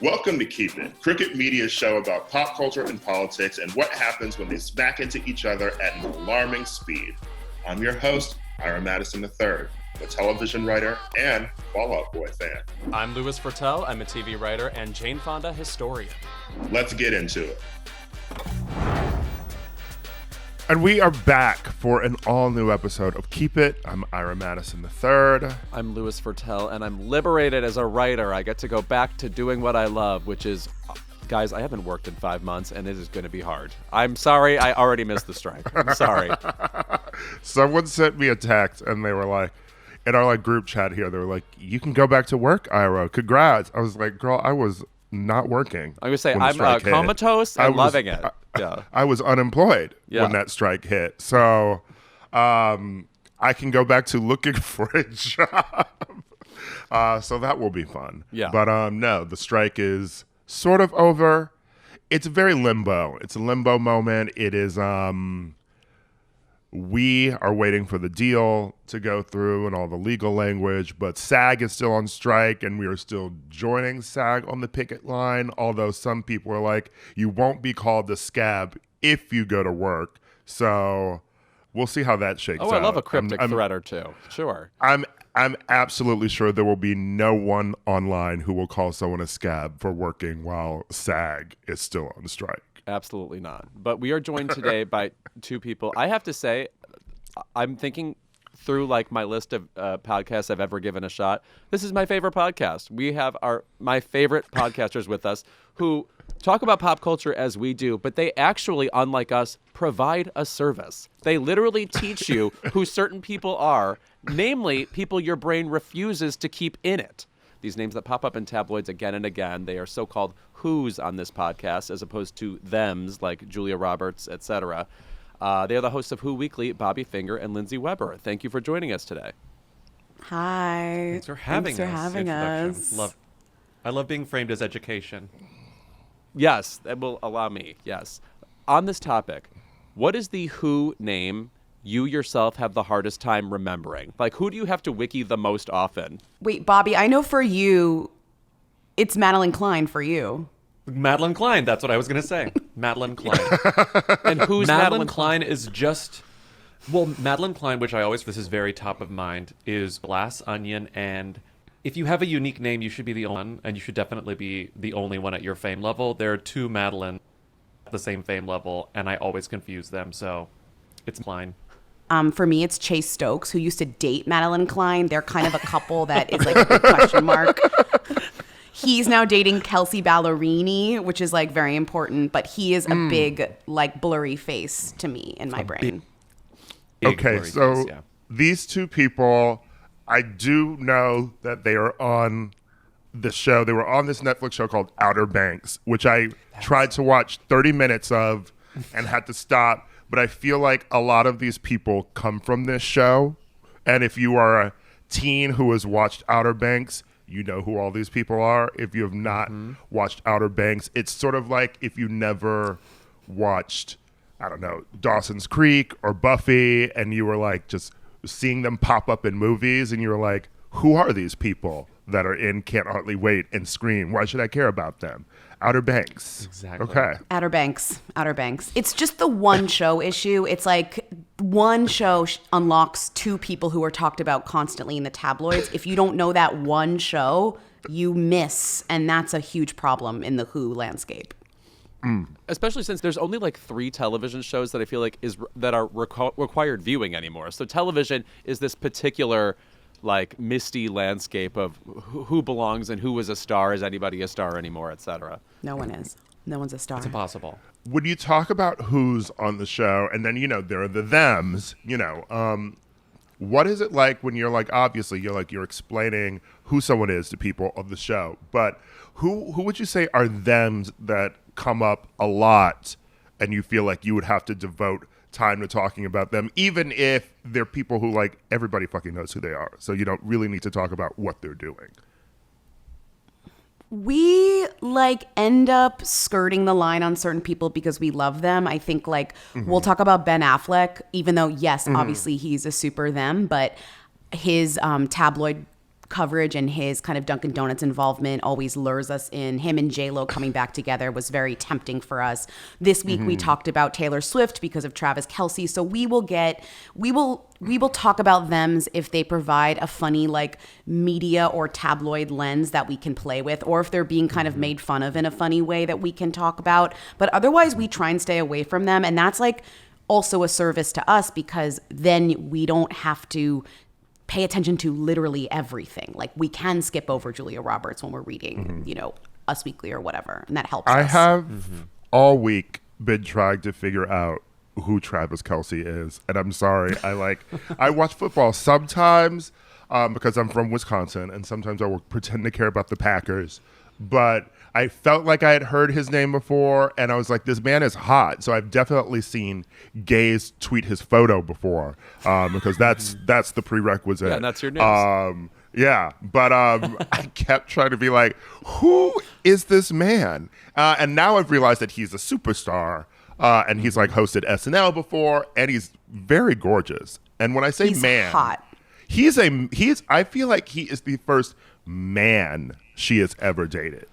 Welcome to Keep It, Cricket Media's show about pop culture and politics and what happens when they smack into each other at an alarming speed. I'm your host, Ira Madison III, a television writer and Fall Out Boy fan. I'm Louis Fertel. I'm a TV writer and Jane Fonda historian. Let's get into it. And we are back for an all-new episode of Keep It. I'm Ira Madison III. I'm Louis Fertel, and I'm liberated as a writer. I get to go back to doing what I love, which is, guys, I haven't worked in 5 months, and it is going to be hard. I'm sorry, I already missed the strike. I'm sorry. Someone sent me a text, and they were like, in our group chat here, they were like, you can go back to work, Ira. Congrats. I was like, girl, I was not working. I'm going to say, I'm comatose and loving it. Yeah. I was unemployed when that strike hit. So I can go back to looking for a job. So that will be fun. Yeah. But no, the strike is sort of over. It's very limbo. It's a limbo moment. It is, we are waiting for the deal to go through and all the legal language, but SAG is still on strike and we are still joining SAG on the picket line, although some people are like, you won't be called the scab if you go to work. So we'll see how that shakes out. Oh, I love a cryptic threat or two. Sure. I'm absolutely sure there will be no one online who will call someone a scab for working while SAG is still on strike. Absolutely not. But we are joined today by two people. I have to say, I'm thinking through my list of podcasts I've ever given a shot. This is my favorite podcast. We have my favorite podcasters with us who talk about pop culture as we do, but they actually, unlike us, provide a service. They literally teach you who certain people are, namely people your brain refuses to keep in it. These names that pop up in tabloids again and again, they are so-called who's on this podcast as opposed to thems like Julia Roberts, etc. They are the hosts of Who Weekly, Bobby Finger and Lindsey Weber. Thank you for joining us today. Hi. Thanks for having us. I love being framed as education. Yes, that will allow me. Yes. On this topic, what is the Who name you yourself have the hardest time remembering? Who do you have to wiki the most often? Wait, Bobby, I know for you, it's Madeline Klein for you. Madeline Klein, that's what I was going to say. Madeline Klein. And who's Madeline Klein is just... Well, Madeline Klein, which this is very top of mind, is Glass Onion, and if you have a unique name, you should be the only one, and you should definitely be the only one at your fame level. There are two Madeline at the same fame level, and I always confuse them, so it's Klein. For me, it's Chase Stokes, who used to date Madeline Klein. They're kind of a couple that is a big question mark. He's now dating Kelsey Ballerini, which is very important, but he is a big blurry face to me in my brain. Okay, so these two people, I do know that they are on the show. They were on this Netflix show called Outer Banks, which I tried to watch 30 minutes of and had to stop. But I feel like a lot of these people come from this show. And if you are a teen who has watched Outer Banks, you know who all these people are. If you have not watched Outer Banks, it's sort of like if you never watched, I don't know, Dawson's Creek or Buffy, and you were just seeing them pop up in movies, and you were like, who are these people that are in Can't Hardly Wait and Scream? Why should I care about them? Outer Banks. Exactly. Okay. Outer Banks. It's just the one show issue. It's one show unlocks two people who are talked about constantly in the tabloids. If you don't know that one show, you miss, and that's a huge problem in the Who landscape. Especially since there's only 3 television shows that I feel that are required viewing anymore. So television is this particular misty landscape of who belongs and who is a star. Is anybody a star anymore, etc.? No one is. No one's a star. It's impossible. When you talk about who's on the show, and then, there are the thems, what is it like when you're obviously you're explaining who someone is to people on the show, but who would you say are thems that come up a lot and you feel like you would have to devote time to talking about them, even if they're people who everybody fucking knows who they are, so you don't really need to talk about what they're doing? We end up skirting the line on certain people because we love them. I think we'll talk about Ben Affleck, even though yes, obviously he's a super them, but his tabloid coverage and his kind of Dunkin' Donuts involvement always lures us in. Him and J-Lo coming back together was very tempting for us. This week we talked about Taylor Swift because of Travis Kelce. So we will talk about them if they provide a funny like media or tabloid lens that we can play with, or if they're being kind of made fun of in a funny way that we can talk about. But otherwise we try and stay away from them. And that's like also a service to us because then we don't have to pay attention to literally everything. Like we can skip over Julia Roberts when we're reading, Us Weekly or whatever. And that helps us. I have all week been trying to figure out who Travis Kelce is. And I'm sorry. I watch football sometimes because I'm from Wisconsin, and sometimes I will pretend to care about the Packers. But I felt like I had heard his name before, and I was like, this man is hot. So I've definitely seen gays tweet his photo before because that's the prerequisite. Yeah, and that's your news. Yeah, but I kept trying to be like, who is this man? And now I've realized that he's a superstar, and he's like hosted SNL before, and he's very gorgeous. And when I say he's man, hot. I feel like he is the first man she has ever dated.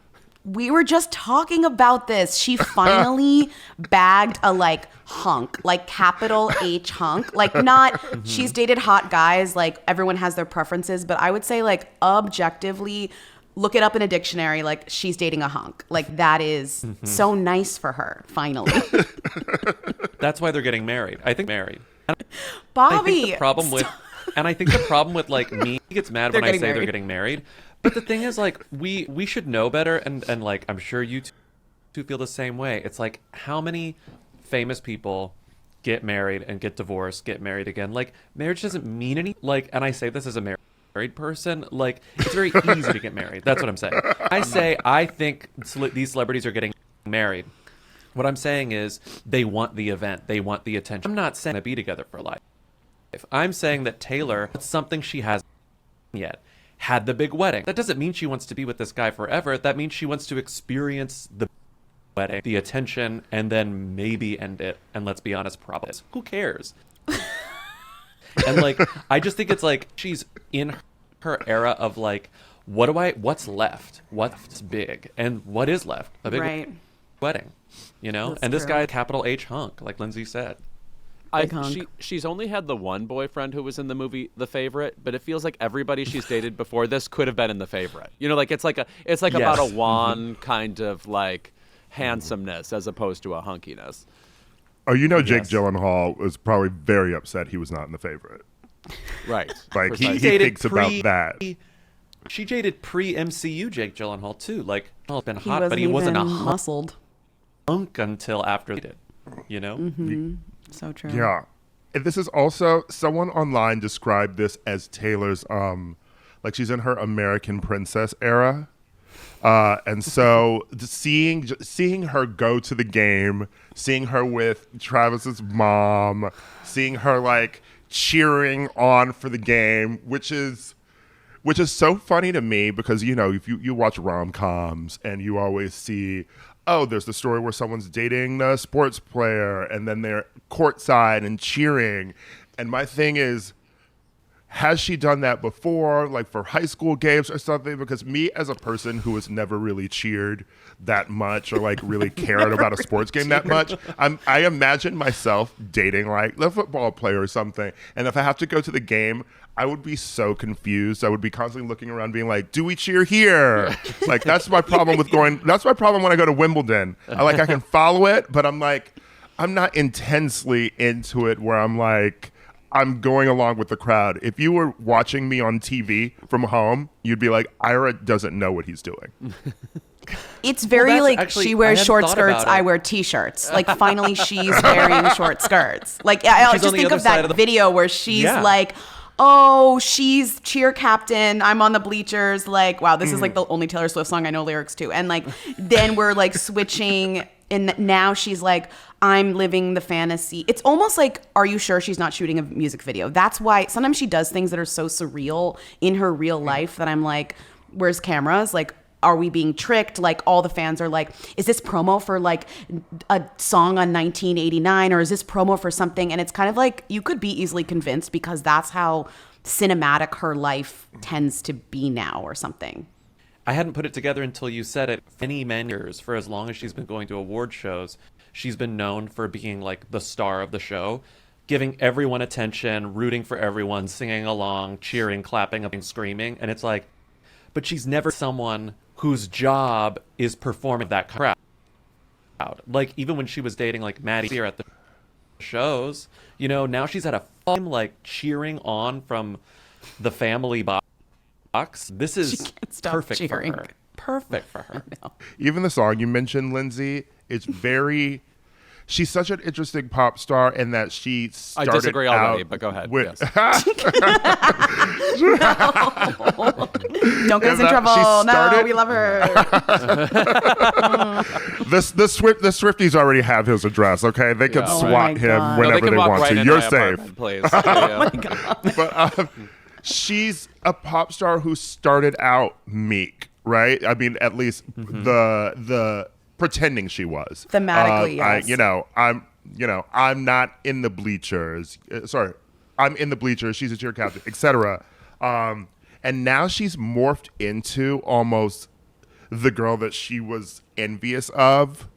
We were just talking about this. She finally bagged a like hunk, like capital H hunk. Like not, she's dated hot guys. Like everyone has their preferences, but I would say like objectively, look it up in a dictionary. Like she's dating a hunk. Like that is so nice for her. Finally. That's why they're getting married. I think married. Bobby. I think the problem with like me gets mad when I say they're getting married. But the thing is, like, we should know better, and like, I'm sure you two feel the same way. It's like, how many famous people get married and get divorced, get married again? Like, marriage doesn't mean anything. Like, and I say this as a married person, like, it's very easy to get married. That's what I'm saying. I think these celebrities are getting married. What I'm saying is they want the event. They want the attention. I'm not saying to be together for life. I'm saying that Taylor, it's something she hasn't yet. Had the big wedding. That doesn't mean she wants to be with this guy forever. That means she wants to experience the wedding, the attention, and then maybe end it. And let's be honest, probably. Who cares? And like, I just think it's like she's in her era of like, what's left? What's big? And what is left? A big wedding, That's and this true. guy, capital H hunk, like Lindsey said. She's only had the one boyfriend who was in the movie The Favorite, but it feels like everybody she's dated before this could have been in The Favorite. Like it's like about a wand kind of like handsomeness as opposed to a hunkiness. Oh, Jake Gyllenhaal was probably very upset he was not in The Favorite. Right. Like he thinks about that. She dated pre-MCU Jake Gyllenhaal too. Like, been He hot, wasn't but he wasn't a muscled. hunk until after they did. So true. Yeah. And this is also, someone online described this as Taylor's, like she's in her American Princess era. And so seeing her go to the game, seeing her with Travis's mom, seeing her like cheering on for the game, which is so funny to me because, if you watch rom-coms and you always see, oh, there's the story where someone's dating a sports player and then they're courtside and cheering. And my thing is, has she done that before, like for high school games or something? Because me as a person who has never really cheered that much or like really cared about a sports game that much, I imagine myself dating like the football player or something. And if I have to go to the game, I would be so confused. I would be constantly looking around being like, do we cheer here? Like, that's my problem with that's my problem when I go to Wimbledon. I can follow it, but I'm like, I'm not intensely into it where I'm like, I'm going along with the crowd. If you were watching me on TV from home, you'd be like, Ira doesn't know what he's doing. It's very she wears short skirts, I wear t-shirts. Like finally she's wearing short skirts. Like I just think of that video where she's like, oh, she's cheer captain. I'm on the bleachers. Like, wow, this is like the only Taylor Swift song I know lyrics to. And like, then we're like switching. And now she's like, I'm living the fantasy. It's almost like, are you sure she's not shooting a music video? That's why sometimes she does things that are so surreal in her real life that I'm like, where's cameras? Like, are we being tricked? Like all the fans are like, is this promo for like a song on 1989 or is this promo for something? And it's kind of like, you could be easily convinced because that's how cinematic her life tends to be now or something. I hadn't put it together until you said it. Many years, for as long as she's been going to award shows, she's been known for being like the star of the show, giving everyone attention, rooting for everyone, singing along, cheering, clapping, and screaming. And it's like, but she's never someone whose job is performing that crowd. Like, even when she was dating like Maddie here at the shows, you know, now she's at a fun, like, cheering on from the family box. This is perfect cheering. For her. Perfect for her. Even the song you mentioned, Lindsey, it's very... She's such an interesting pop star in that she started I disagree already, but go ahead. With, yes. Don't get us in trouble. No, we love her. The Swifties already have his address, okay? They can swat him whenever they want to. You're safe. Please. Oh my God. But she's a pop star who started out meek, right? I mean, at least the pretending she was thematically. Yes. I'm not in the bleachers. I'm in the bleachers. She's a cheer captain, etc. And now she's morphed into almost the girl that she was envious of.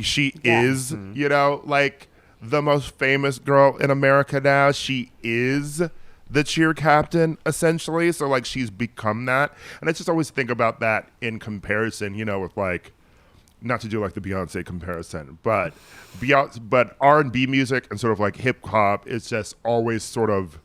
She is, like the most famous girl in America now. She is the cheer captain, essentially. So, like, she's become that. And I just always think about that in comparison, with, like, not to do, like, the Beyonce comparison, but R&B music and sort of, like, hip-hop is just always sort of,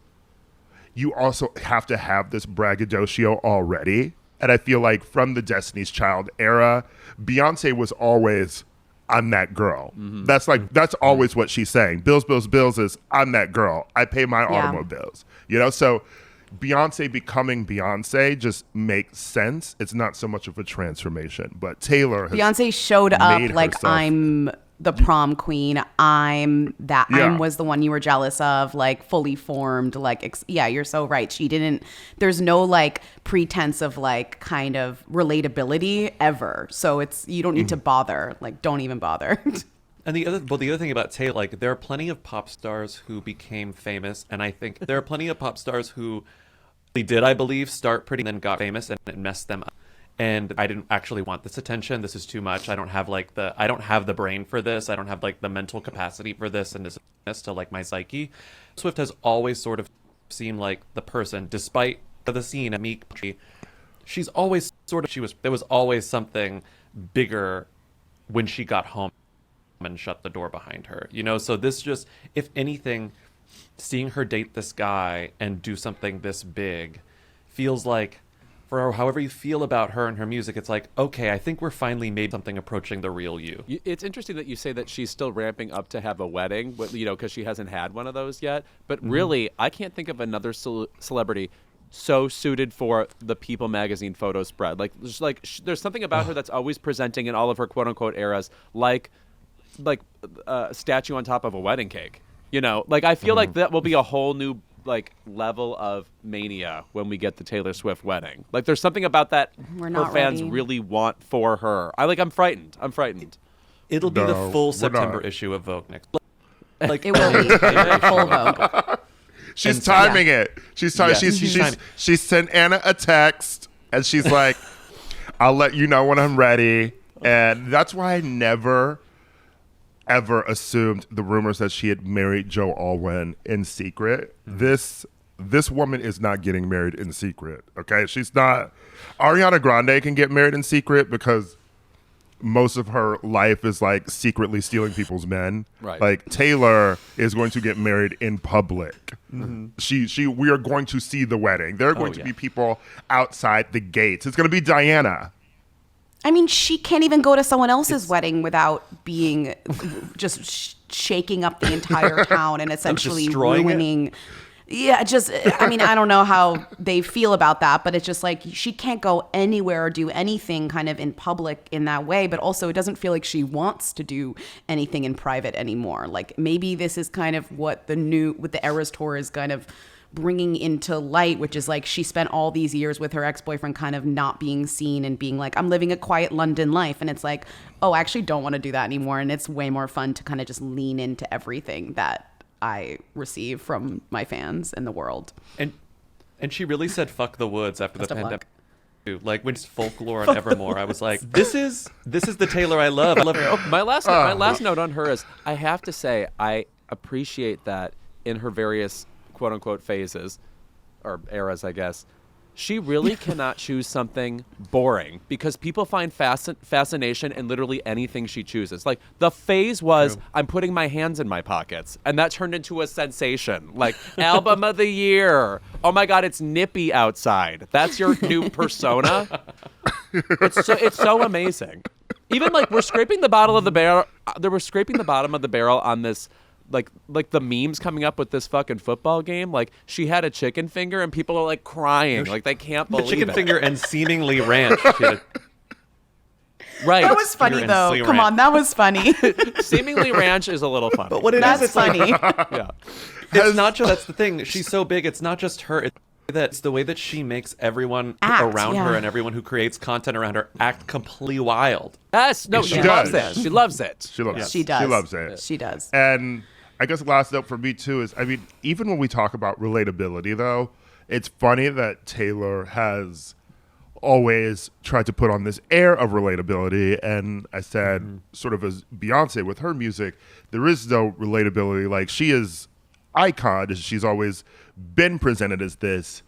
you also have to have this braggadocio already. And I feel like from the Destiny's Child era, Beyonce was always, I'm that girl. Mm-hmm. That's always what she's saying. Bills, bills, bills is, I'm that girl. I pay my automobiles. So Beyonce becoming Beyonce just makes sense. It's not so much of a transformation, but Taylor has Beyonce showed up like, herself. I'm the prom queen. I'm that. I was the one you were jealous of, like, fully formed. Like, you're so right. She didn't. There's no, like, pretense of, like, kind of relatability ever. So you don't need to bother. Like, don't even bother. And the other thing about Taylor, like, there are plenty of pop stars who became famous, and I think there are plenty of pop stars who did, I believe, start pretty and then got famous, and it messed them up. And I didn't actually want this attention. This is too much. I don't have the brain for this. I don't have, like, the mental capacity for this and this to, like, my psyche. Swift has always sort of seemed like the person, despite the scene, meek. She's always there was always something bigger when she got home and shut the door behind her, so this just, if anything, seeing her date this guy and do something this big feels like, for however you feel about her and her music, it's like, okay, I think we're finally made something approaching the real you. It's interesting that you say that she's still ramping up to have a wedding, because she hasn't had one of those yet, but really I can't think of another celebrity so suited for the People magazine photo spread. There's something about her that's always presenting in all of her quote unquote eras like a statue on top of a wedding cake. I feel like that will be a whole new, like, level of mania when we get the Taylor Swift wedding. Like, there's something about that her fans really want for her. I'm frightened. It'll be the full September issue of Vogue next. Like, it will be full Vogue. She's timing it. She's she sent Anna a text and she's like, I'll let you know when I'm ready. And that's why I never ever assumed the rumors that she had married Joe Alwyn in secret. This woman is not getting married in secret, okay? She's not. Ariana Grande can get married in secret because most of her life is, like, secretly stealing people's men. Right. Like, Taylor is going to get married in public. Mm-hmm. We are going to see the wedding. There are going to be people outside the gates. It's going to be Diana. I mean, she can't even go to someone else's wedding without being just shaking up the entire town and essentially ruining. I don't know how they feel about that, but it's just like she can't go anywhere or do anything kind of in public in that way. But also, it doesn't feel like she wants to do anything in private anymore. Like, maybe this is kind of what the Eras Tour is kind of bringing into light, which is like she spent all these years with her ex-boyfriend kind of not being seen and being like, I'm living a quiet London life. And it's like, oh, I actually don't want to do that anymore. And it's way more fun to kind of just lean into everything that I receive from my fans and the world. And she really said "fuck the woods" after Best the of pandemic. Like when it's folklore and Evermore, I was like, "This is the Taylor I love." I love her. My last note on her is I have to say I appreciate that in her various quote unquote phases or eras, I guess. She really cannot choose something boring because people find fascination in literally anything she chooses. Like the phase was, I'm putting my hands in my pockets, and that turned into a sensation. Like album of the year. Oh my God, it's nippy outside. That's your new persona. It's so amazing. Even like we're scraping the bottom of the barrel. We're scraping the bottom of the barrel on this. Like the memes coming up with this fucking football game, like she had a chicken finger and people are like crying, like they can't believe chicken it. finger and seemingly ranch. Right. That was funny though. Come ranch. on, that was funny. Seemingly ranch is a little funny. But what it That's is, it's funny. yeah. It's not just that's the thing. She's so big. It's not just her. It's the way that she makes everyone around her and everyone who creates content around her act completely wild. Yes. No, she loves it. She loves it. She loves it. She does. She loves it. She does. And I guess the last note for me too is, I mean, even when we talk about relatability though, it's funny that Taylor has always tried to put on this air of relatability. And I said, sort of as Beyonce with her music, there is no relatability. Like she is icon, she's always been presented as this.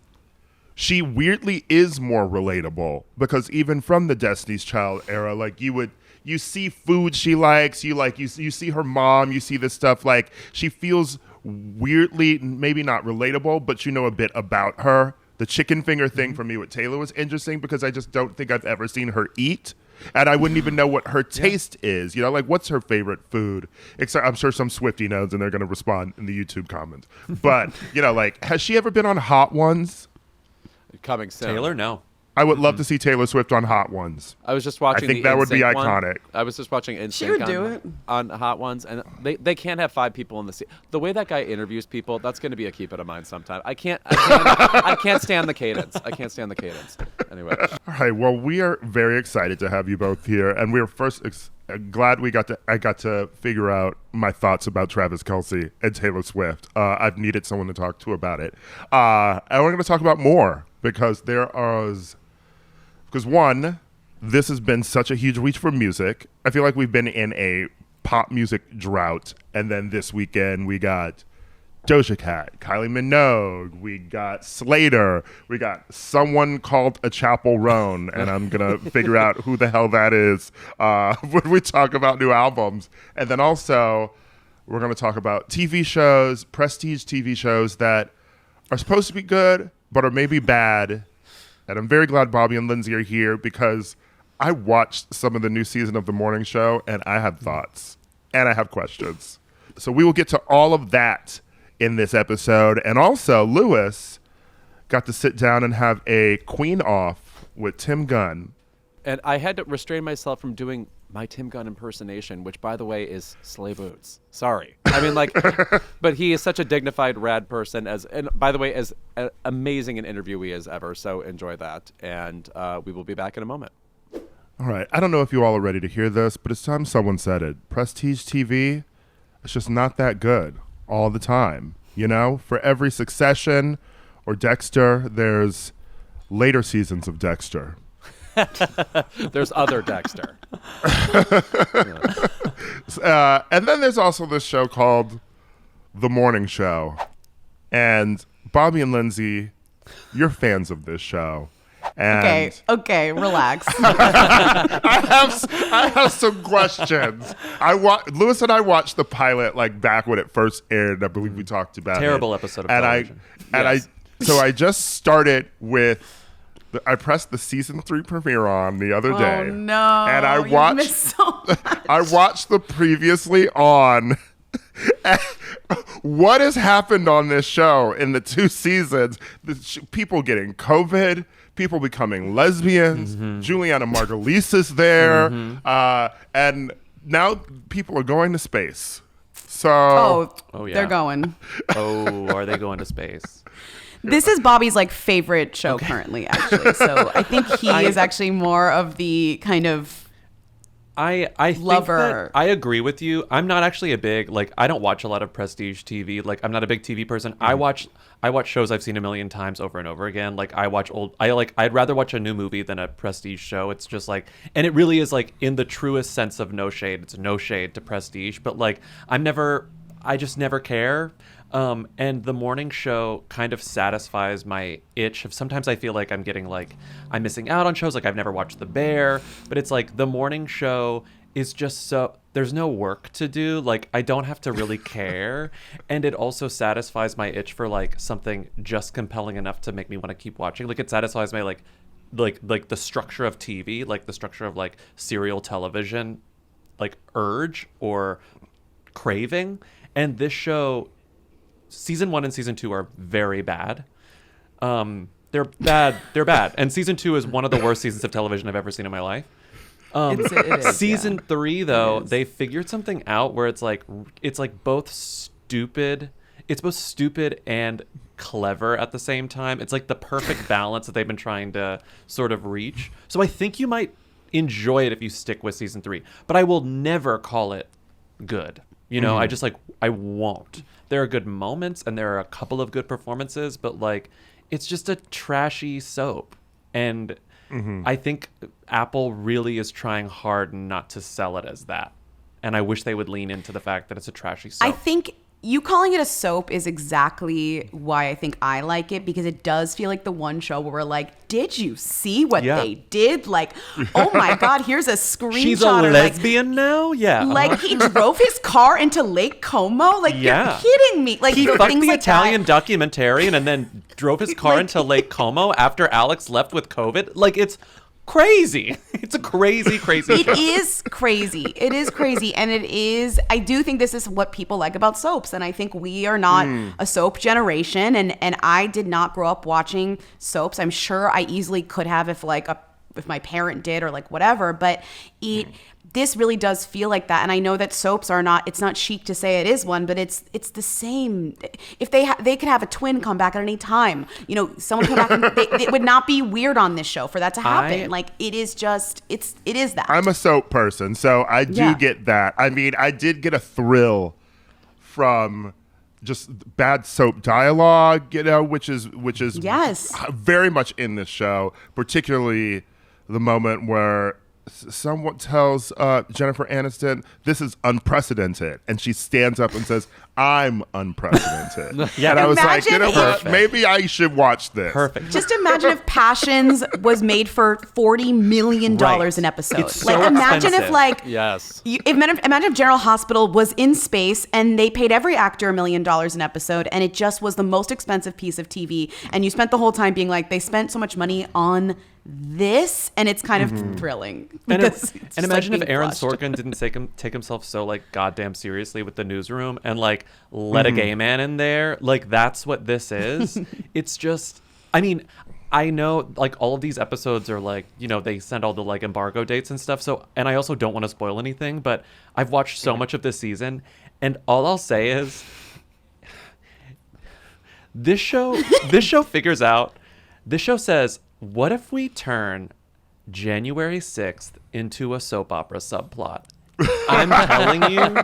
She weirdly is more relatable because even from the Destiny's Child era, like you see food she likes, you see her mom, you see this stuff, like she feels weirdly maybe not relatable, but you know a bit about her. The chicken finger thing for me with Taylor was interesting because I just don't think I've ever seen her eat. And I wouldn't even know what her taste is. You know, like what's her favorite food? Except I'm sure some Swiftie knows and they're going to respond in the YouTube comments. But, you know, like, has she ever been on Hot Ones? Coming soon. Taylor, no. I would love to see Taylor Swift on Hot Ones. I was just watching. I think that would be iconic. I was just watching NSYNC She would do it. on Hot Ones, and they can't have 5 people in the seat. The way that guy interviews people, that's going to be a keep it in mind sometime. I can't stand the cadence. I can't stand the cadence. Anyway. All right. Well, we are very excited to have you both here, and we're first glad I got to figure out my thoughts about Travis Kelce and Taylor Swift. I've needed someone to talk to about it, and we're going to talk about more because one, this has been such a huge week for music. I feel like we've been in a pop music drought. And then this weekend, we got Doja Cat, Kylie Minogue, we got Slayyyter, we got someone called a Chappell Roan, and I'm going to figure out who the hell that is when we talk about new albums. And then also, we're going to talk about TV shows, prestige TV shows that are supposed to be good, but are maybe bad. And I'm very glad Bobby and Lindsey are here because I watched some of the new season of The Morning Show and I have thoughts and I have questions. So we will get to all of that in this episode. And also, Louis got to sit down and have a Queen off with Tim Gunn. And I had to restrain myself from doing my Tim Gunn impersonation, which, by the way, is Slay Boots. Sorry. I mean, like, but he is such a dignified, rad person, and by the way, as amazing an interviewee as ever. So enjoy that. And we will be back in a moment. All right. I don't know if you all are ready to hear this, but it's time someone said it. Prestige TV, it's just not that good all the time. You know, for every Succession or Dexter, there's later seasons of Dexter. There's other Dexter. And then there's also this show called The Morning Show. And Bobby and Lindsey, you're fans of this show. And Okay, relax. I have some questions. Louis and I watched the pilot like back when it first aired. I believe we talked about Terrible it. episode of and television. So I just started with. I pressed the season 3 premiere on the other day. Oh no! And I You watched. missed so much. I watched the previously on. What has happened on this show in the 2 seasons? People getting COVID, people becoming lesbians. Juliana Margulies is there, and now people are going to space. So, Oh, yeah. They're going. Oh, are they going to space? This is Bobby's like favorite show currently, actually. So I think he is actually more of the kind of I think that I agree with you. I'm not actually a big, like, I don't watch a lot of prestige TV. Like, I'm not a big TV person. I watch shows I've seen a million times over and over again. Like, I'd rather watch a new movie than a prestige show. It's just like, and it really is like in the truest sense of no shade. It's no shade to prestige, but like, I just never care. And the morning show kind of satisfies my itch of sometimes I feel like I'm missing out on shows. Like, I've never watched The Bear, but it's like the morning show is just so, there's no work to do. Like, I don't have to really care. And it also satisfies my itch for like something just compelling enough to make me want to keep watching. Like, it satisfies my like the structure of TV, like the structure of like serial television, like urge or craving. And this show, season 1 and season 2 are very bad. They're bad. And season 2 is one of the worst seasons of television I've ever seen in my life. It is, season 3 though, they figured something out where it's like both stupid. It's both stupid and clever at the same time. It's like the perfect balance that they've been trying to sort of reach. So I think you might enjoy it if you stick with season 3, but I will never call it good. You know, I won't. There are good moments and there are a couple of good performances, but like, it's just a trashy soap. And I think Apple really is trying hard not to sell it as that. And I wish they would lean into the fact that it's a trashy soap. I think you calling it a soap is exactly why I think I like it, because it does feel like the one show where we're like, did you see what they did? Like, oh my God, here's a screenshot. She's a lesbian now? Yeah. Like, he drove his car into Lake Como? Like, you're kidding me. Like, he fucked the like Italian documentarian and then drove his car into Lake Como after Alex left with COVID. Like, it's crazy. It's a crazy show. It is crazy. It is crazy. And it is, I do think this is what people like about soaps. And I think we are not a soap generation. And I did not grow up watching soaps. I'm sure I easily could have if my parent did or like whatever. But this really does feel like that. And I know that soaps are not, it's not chic to say it is one, but it's the same. If they could have a twin come back at any time, you know, someone come back and it would not be weird on this show for that to happen. Like, it is just, it is that. I'm a soap person, so I do get that. I mean, I did get a thrill from just bad soap dialogue, you know, which is very much in this show, particularly the moment where someone tells Jennifer Aniston, this is unprecedented. And she stands up and says, I'm unprecedented. And I was like, you know what? Maybe I should watch this. Perfect. Just imagine if Passions was made for $40 million an episode. It's like, so imagine expensive. if, like, Yes. Imagine if General Hospital was in space and they paid every actor $1 million an episode and it just was the most expensive piece of TV. And you spent the whole time being like, they spent so much money on this, and it's kind of thrilling. And imagine if Aaron Sorkin didn't take himself so like goddamn seriously with the newsroom and like let a gay man in there. Like, that's what this is. It's just, I mean, I know like all of these episodes are like, you know, they send all the like embargo dates and stuff. So, and I also don't want to spoil anything, but I've watched so much of this season, and all I'll say is this show figures out, this show says, what if we turn January 6th into a soap opera subplot? I'm telling you.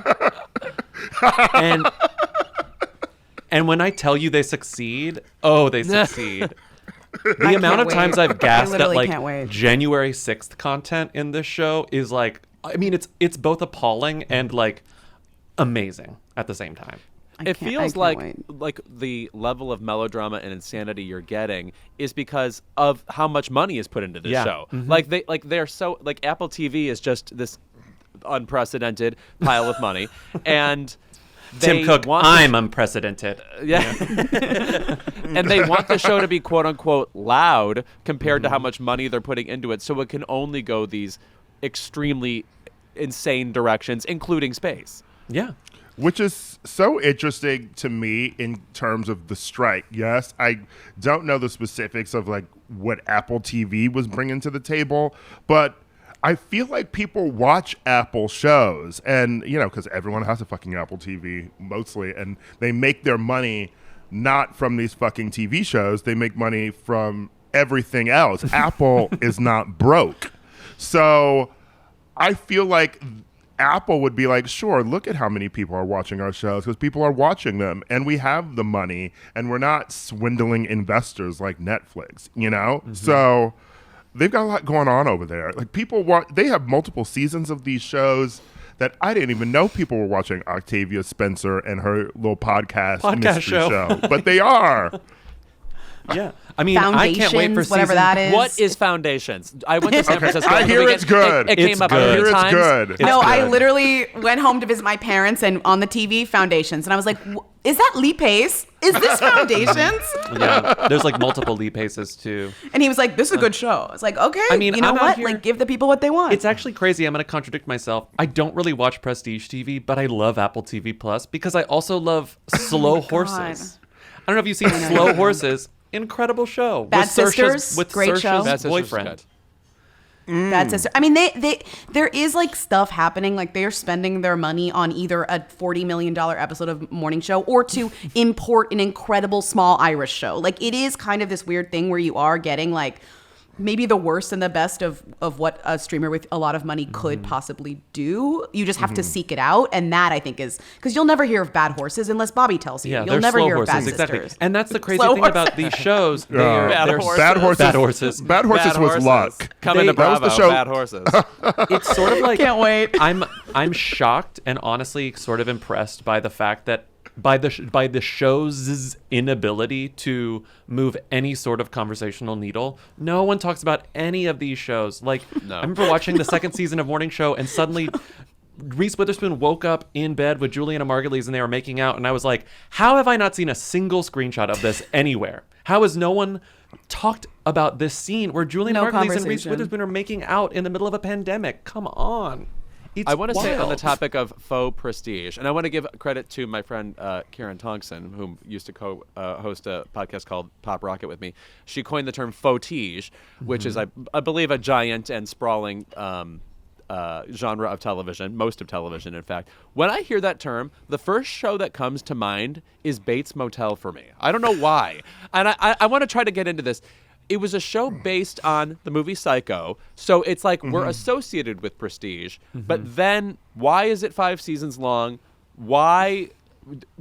And when I tell you they succeed, they succeed. The amount of times I've gasped at like January 6th content in this show is like, I mean, it's both appalling and like amazing at the same time. It feels like the level of melodrama and insanity you're getting is because of how much money is put into this show. They're so like Apple TV is just this unprecedented pile of money, and Tim Cook, I'm unprecedented. And they want the show to be quote unquote loud compared to how much money they're putting into it, so it can only go these extremely insane directions, including space. Yeah. Which is so interesting to me in terms of the strike. Yes, I don't know the specifics of like what Apple TV was bringing to the table, but I feel like people watch Apple shows, and you know, because everyone has a fucking Apple TV mostly, and they make their money not from these fucking TV shows. They make money from everything else. Apple is not broke, so I feel like Apple would be like, sure, look at how many people are watching our shows because people are watching them and we have the money and we're not swindling investors like Netflix, you know? Mm-hmm. So they've got a lot going on over there. Like they have multiple seasons of these shows that I didn't even know people were watching. Octavia Spencer and her little podcast mystery show. But they are. Yeah. I mean, I can't wait for whatever that is. What is Foundations? I went to San Francisco. I hear it's good. It came up I hear times. It's good. No, I literally went home to visit my parents and on the TV, Foundations. And I was like, is that Lee Pace? Is this Foundations? Yeah, there's like multiple Lee Paces too. And he was like, this is a good show. I was like, okay, I mean, you know I'm what? here, like, give the people what they want. It's actually crazy. I'm going to contradict myself. I don't really watch Prestige TV, but I love Apple TV Plus because I also love Slow Horses. I don't know if you've seen Slow Horses. Incredible show. Bad Sisters, great show. Bad boyfriend. Bad Sister. I mean, there is like stuff happening. Like they're spending their money on either a $40 million episode of Morning Show or to import an incredible small Irish show. Like it is kind of this weird thing where you are getting like maybe the worst and the best of what a streamer with a lot of money could possibly do. You just have to seek it out. And that I think is because you'll never hear of Bad Horses unless Bobby tells you. Yeah, you'll never hear of Bad exactly. Sisters. And that's the crazy thing about these shows. Bad Horses was luck. Coming to Bravo, Bad Horses. It's sort of like Can't wait. I'm shocked and honestly sort of impressed by the fact that by the show's inability to move any sort of conversational needle. No one talks about any of these shows. Like I remember watching the second season of Morning Show and suddenly Reese Witherspoon woke up in bed with Juliana Margulies and they were making out and I was like, how have I not seen a single screenshot of this anywhere? How has no one talked about this scene where Juliana Margulies and Reese Witherspoon are making out in the middle of a pandemic? Come on. I want to say on the topic of faux prestige, and I want to give credit to my friend Karen Tongson, who used to host a podcast called Pop Rocket with me. She coined the term fauxtige, which is, I believe, a giant and sprawling genre of television, most of television, in fact. When I hear that term, the first show that comes to mind is Bates Motel for me. I don't know why. And I want to try to get into this. It was a show based on the movie Psycho, so it's like we're associated with prestige. But then, why is it 5 seasons long? Why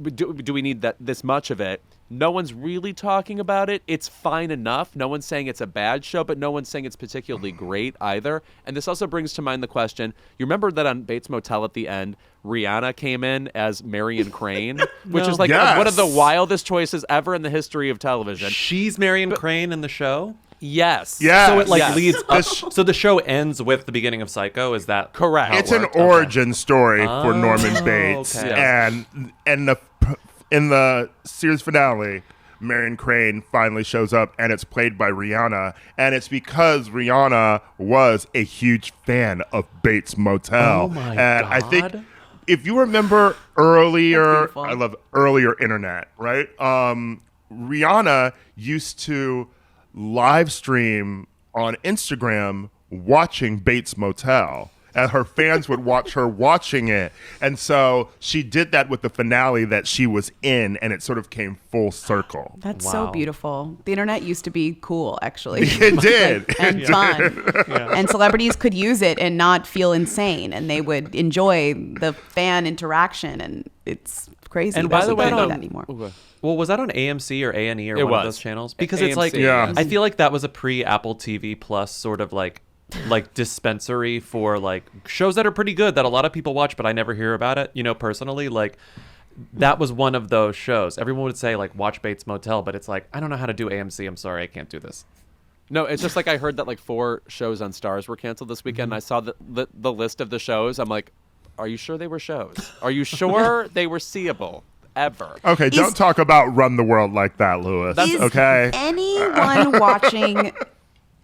do we need this much of it? No one's really talking about it. It's fine enough. No one's saying it's a bad show, but no one's saying it's particularly great either. And this also brings to mind the question, you remember that on Bates Motel at the end, Rihanna came in as Marion Crane, which is like one of the wildest choices ever in the history of television. She's Marion Crane in the show? Yes. Yeah. So it leads up. So the show ends with the beginning of Psycho. Is that correct? It's an origin story for Norman Bates, and in the series finale, Marion Crane finally shows up, and it's played by Rihanna, and it's because Rihanna was a huge fan of Bates Motel. Oh my and God. I think if you remember earlier, I love earlier internet, right? Rihanna used to live stream on Instagram watching Bates Motel, and her fans would watch her watching it. And so she did that with the finale that she was in, and it sort of came full circle. That's so beautiful. The internet used to be cool, actually. It did. And fun. And celebrities could use it and not feel insane, and they would enjoy the fan interaction, and it's crazy. And by the way, not that anymore. Well, was that on AMC or A&E or one of those channels? Because AMC, it's like, I feel like that was a pre-Apple TV Plus sort of like dispensary for like shows that are pretty good that a lot of people watch, but I never hear about it, personally. Like that was one of those shows. Everyone would say like watch Bates Motel, but it's like, I don't know how to do AMC. I'm sorry, I can't do this. No, it's just like I heard that like 4 shows on Starz were canceled this weekend. And I saw the list of the shows. I'm like, are you sure they were shows? Are you sure they were seeable? Ever. Okay, don't talk about Run the World like that, Louis. Okay. Anyone watching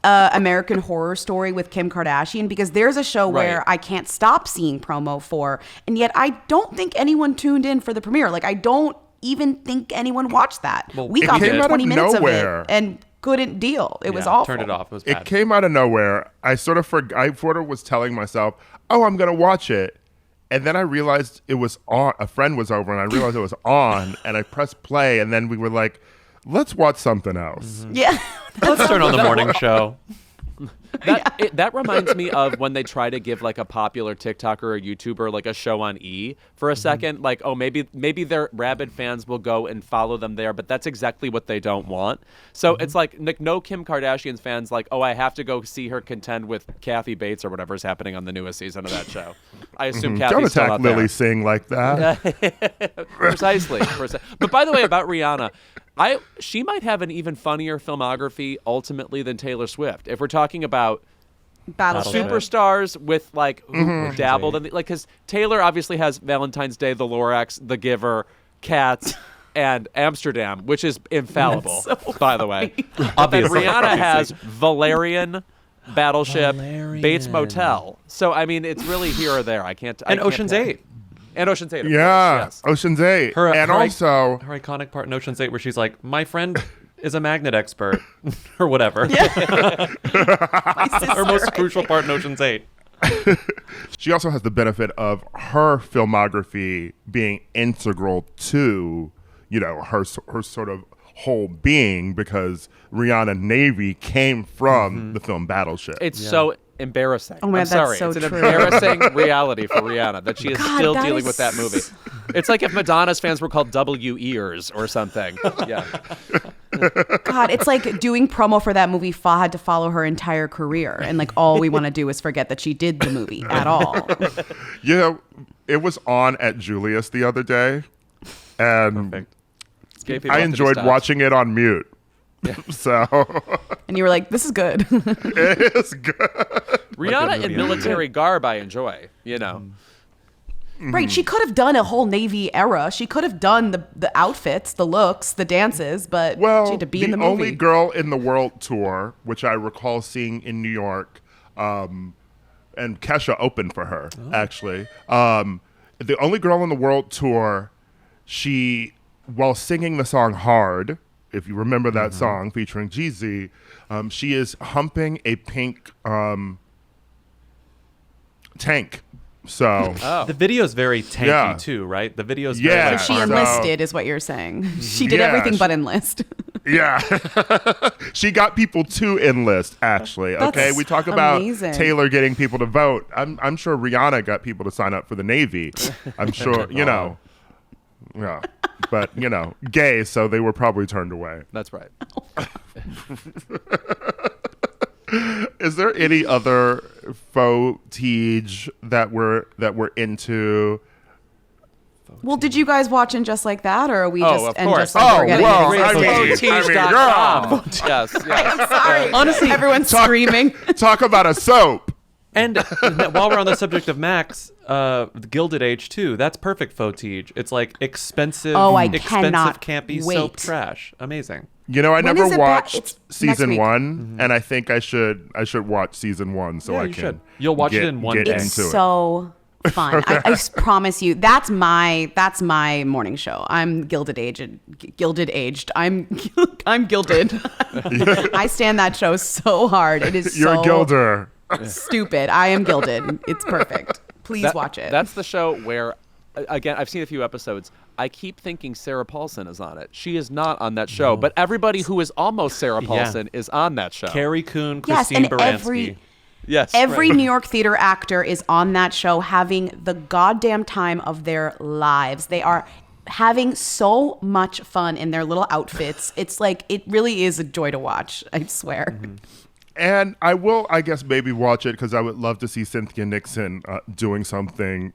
American Horror Story with Kim Kardashian? Because there's a show where I can't stop seeing promo for, and yet I don't think anyone tuned in for the premiere. Like I don't even think anyone watched that. Well, we got 20 minutes nowhere. of it and couldn't deal. It was awful. Turned it off. It was bad. It came out of nowhere. I sort of was telling myself, oh, I'm going to watch it. And then I realized it was on. A friend was over, and I realized it was on. And I pressed play, and then we were like, "Let's watch something else." Yeah, Let's turn on the morning show. That reminds me of when they try to give like a popular TikToker or YouTuber like a show on E for a second. Like, oh, maybe their rabid fans will go and follow them there, but that's exactly what they don't want. So it's like no Kim Kardashian's fans like, oh, I have to go see her contend with Kathy Bates or whatever's happening on the newest season of that show. I assume Kathy's Don't still attack out Lily there. Singh like that. Precisely. But by the way, about Rihanna, she might have an even funnier filmography ultimately than Taylor Swift. If we're talking about Battleship. superstars with like who dabbled in like, because Taylor obviously has Valentine's Day, The Lorax, The Giver, Cats, and Amsterdam, which is infallible. By the way, Obviously. Rihanna has Valerian, Battleship, Bates Motel. So I mean, it's really here or there. I can't. And Ocean's 8. And Ocean's 8. Of Yeah, course, yes. Ocean's 8. Her Also, iconic part in Ocean's 8 where she's like, my friend is a magnet expert or whatever. Her most crucial part in Ocean's 8. she also has the benefit of her filmography being integral to, her sort of whole being, because Rihanna Navy came from the film Battleship. It's so embarrassing. Oh my I'm God, sorry. that's so it's an true. embarrassing reality for Rihanna that she is God, still that dealing is- with that movie. It's like if Madonna's fans were called W Ears or something. Yeah. God, it's like doing promo for that movie had to follow her entire career, and like all we want to do is forget that she did the movie at all. It was on at Julius the other day, and Perfect. Gay people I have to be enjoyed stopped. watching it on mute. So And you were like, "This is good." it is good. Rihanna in military garb, I enjoy. Right? She could have done a whole Navy era. She could have done the outfits, the looks, the dances, but she had to be in the movie. only girl in the world tour, which I recall seeing in New York, and Kesha opened for her, actually. The only girl in the world tour, she, while singing the song Hard, if you remember that song featuring Jeezy, she is humping a pink tank. So The video's very tanky Yeah. too, right? The video's Yeah. very like She So- enlisted, is what you're saying. She did Yeah, everything but enlist. yeah, she got people to enlist. Actually, okay, That's we talk about amazing. Taylor getting people to vote. I'm sure Rihanna got people to sign up for the Navy. I'm sure, yeah, but gay, so they were probably turned away. That's right. Is there any other Fauxtige that we're into? Well, did you guys watch And Just Like That, or are we just of and course. just like Oh, forgetting well, it I existed? mean, Fauxtige.com. Yes. I'm sorry. Honestly, everyone's screaming. Talk about a soap. And while we're on the subject of Max, Gilded Age 2, that's perfect Fauxtige. It's like expensive, Oh, I expensive cannot campy wait. soap trash. Amazing. I When never is it back? watched It's next season week. 1, and I think I should watch season 1 so Yeah, I you can. should. You'll watch it in one get day. into It's it. so fun. I promise you. That's my morning show. I'm gilded aged. I'm gilded. I stand that show so hard. It is You're so a gilder. stupid. I am gilded. It's perfect. Please watch it. That's the show where, again, I've seen a few episodes. I keep thinking Sarah Paulson is on it. She is not on that show, but everybody who is almost Sarah Paulson is on that show. Carrie Coon, Yes, Christine and Baranski. Yes. Every right. New York theater actor is on that show having the goddamn time of their lives. They are having so much fun in their little outfits. It's like, it really is a joy to watch. I swear. And I will, I guess, maybe watch it because I would love to see Cynthia Nixon doing something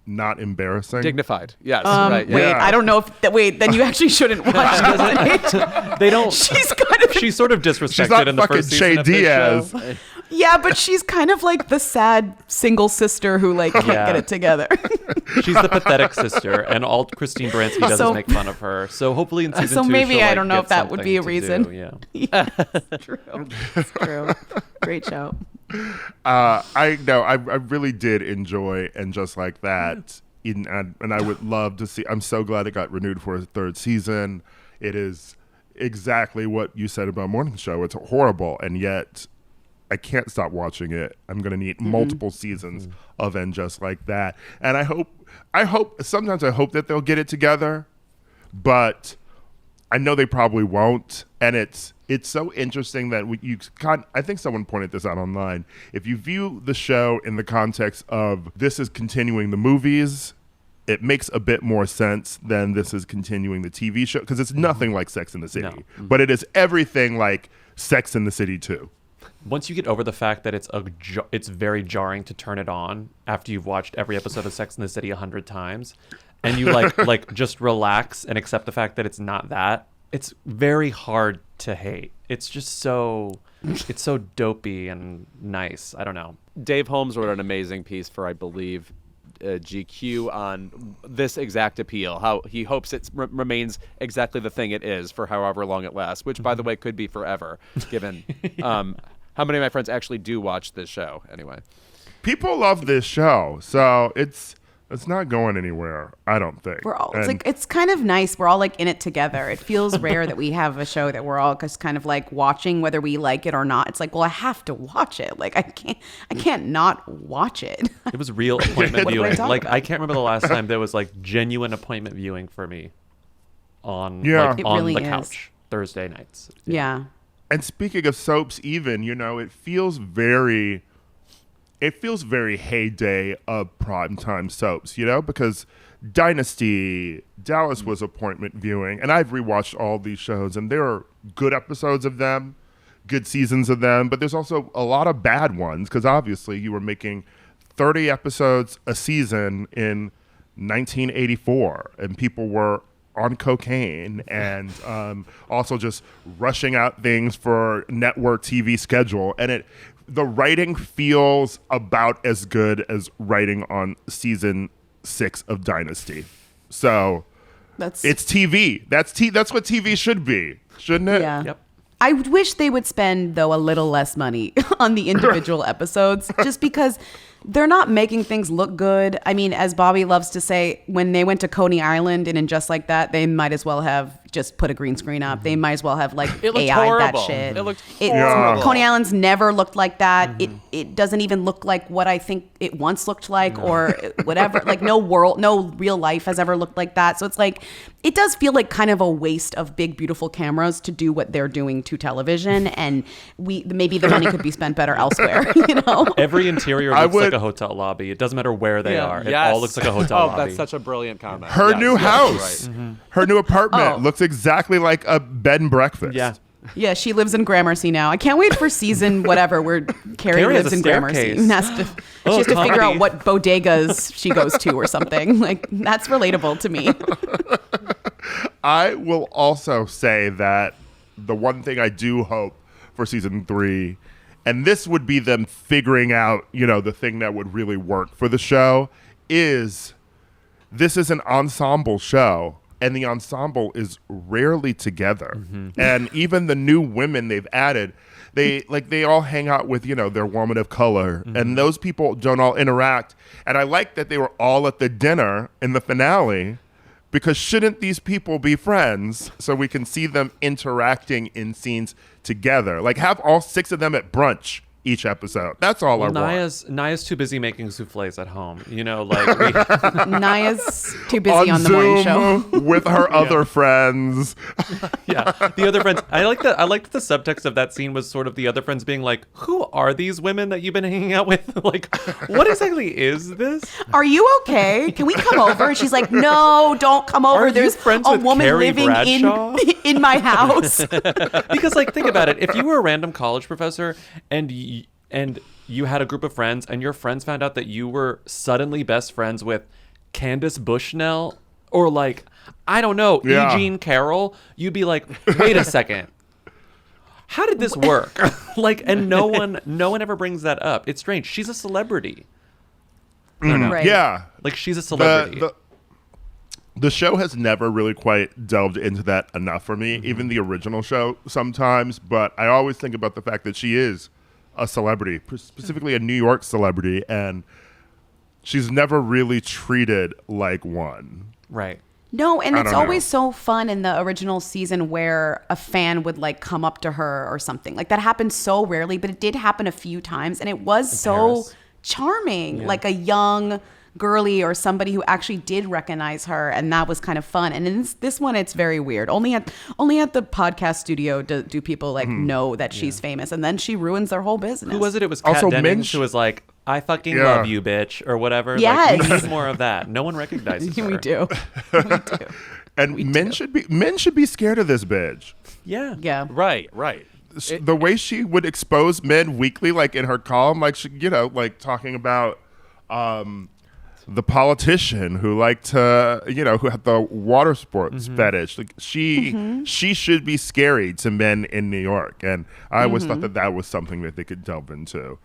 not embarrassing. Dignified. Yes. right. Wait, Yeah. I don't know if then you actually shouldn't watch it. They don't. She's kind of She's sort of disrespected She's not in the fucking first Che season of this Diaz. show. yeah, but she's kind of like the sad single sister who like can't Yeah. get it together. She's the pathetic sister, and all Christine Baranski does So- is make fun of her. So hopefully in season So 2, maybe she'll, I like, don't know get if that would be a something to reason. do, Yeah. Yeah, true. It's true. Great show. I really did enjoy And Just Like That. And I would love to see. I'm so glad it got renewed for a 3rd season. It is exactly what you said about Morning Show. It's horrible, and yet I can't stop watching it. I'm going to need multiple seasons of And Just Like That. And I hope sometimes I hope that they'll get it together, but I know they probably won't. And it's it's so interesting that I think someone pointed this out online. If you view the show in the context of this is continuing the movies, it makes a bit more sense than this is continuing the TV show, because it's nothing like Sex and the City. No. But it is everything like Sex and the City 2. Once you get over the fact that it's very jarring to turn it on after you've watched every episode of Sex and the City 100 times, and you like just relax and accept the fact that it's not that, it's very hard to hate. It's just it's so dopey and nice. I don't know. Dave Holmes wrote an amazing piece for, I believe, GQ on this exact appeal, how he hopes it remains exactly the thing it is for however long it lasts, which, by the way, could be forever, given how many of my friends actually do watch this show anyway. People love this show, so it's not going anywhere, I don't think. We're all it's kind of nice. We're all like in it together. It feels rare that we have a show that we're all just kind of like watching, whether we like it or not. It's like, well, I have to watch it. Like I can't not watch it. It was real appointment What viewing. about? Like I can't remember the last time there was like genuine appointment viewing for me on It on really the is. couch Thursday nights. Yeah. And speaking of soaps, even, it feels very heyday of primetime soaps, because Dynasty, Dallas was appointment viewing, and I've rewatched all these shows, and there are good episodes of them, good seasons of them, but there's also a lot of bad ones, because obviously you were making 30 episodes a season in 1984, and people were on cocaine and also just rushing out things for network TV schedule. And the writing feels about as good as writing on season 6 of Dynasty. So it's TV. That's what TV should be, shouldn't it? Yeah. Yep. I wish they would spend, though, a little less money on the individual episodes, just because they're not making things look good. I mean, as Bobby loves to say, when they went to Coney Island and in Just Like That, they might as well have just put a green screen up. They might as well have It looked AI that horrible. shit. It looked horrible. Coney Island's never looked like that. It doesn't even look like what I think it once looked like, or whatever. Like no real life has ever looked like that. So it's like, it does feel like kind of a waste of big, beautiful cameras to do what they're doing to television. And maybe the money could be spent better elsewhere. Every interior looks like a hotel lobby. It doesn't matter where they are. It all looks like a hotel lobby. That's such a brilliant comment. Her new house, right. her new apartment looks exactly like a bed and breakfast. Yeah. Yeah, she lives in Gramercy now. I can't wait for season whatever where Carrie Carrie has lives a in Gramercy. staircase. And she has to figure out what bodegas she goes to or something. Like, that's relatable to me. I will also say that the one thing I do hope for season 3, and this would be them figuring out, the thing that would really work for the show, is this is an ensemble show. And the ensemble is rarely together. Mm-hmm. And even the new women they've added, they all hang out with, their woman of color. Mm-hmm. And those people don't all interact. And I like that they were all at the dinner in the finale, because shouldn't these people be friends so we can see them interacting in scenes together? Like, have all 6 of them at brunch each episode. That's all I want. Naya's too busy making souffles at home. Naya's too busy on on the Zoom morning show with her other friends. Yeah, the other friends. I like that the subtext of that scene was sort of the other friends being like, "Who are these women that you've been hanging out with? Like, what exactly is this? Are you okay? Can we come over?" And she's like, "No, don't come over. Are There's you friends a with woman Carrie living Bradshaw?" in my house." Because, think about it. If you were a random college professor and you had a group of friends, and your friends found out that you were suddenly best friends with Candace Bushnell or I don't know, Eugene Carroll, you'd be like, wait a second, how did this work? And no one ever brings that up. It's strange. She's a celebrity. Right. Yeah, She's a celebrity. The show has never really quite delved into that enough for me. Even the original show sometimes, but I always think about the fact that she is a celebrity, specifically a New York celebrity, and she's never really treated like one. Right. No, and it's don't always so fun in the original season where a fan would come up to her or something. Like, that happened so rarely, but it did happen a few times, and it was so Paris. charming. Like a young girly or somebody who actually did recognize her, and that was kind of fun. And in this one, it's very weird. Only at the podcast studio do people like know that she's famous, and then she ruins their whole business. Who was it? It was Kat Also, Dennings, who was like, "I fucking love you, bitch," or whatever. Yes. Like, we need more of that. No one recognizes her. We do. We do. And men should be scared of this bitch. Yeah. Yeah. Right. The way she would expose men weekly, like in her column, like she, like talking about the politician who liked to, who had the water sports fetish. Like she should be scary to men in New York, and I always thought that was something that they could delve into.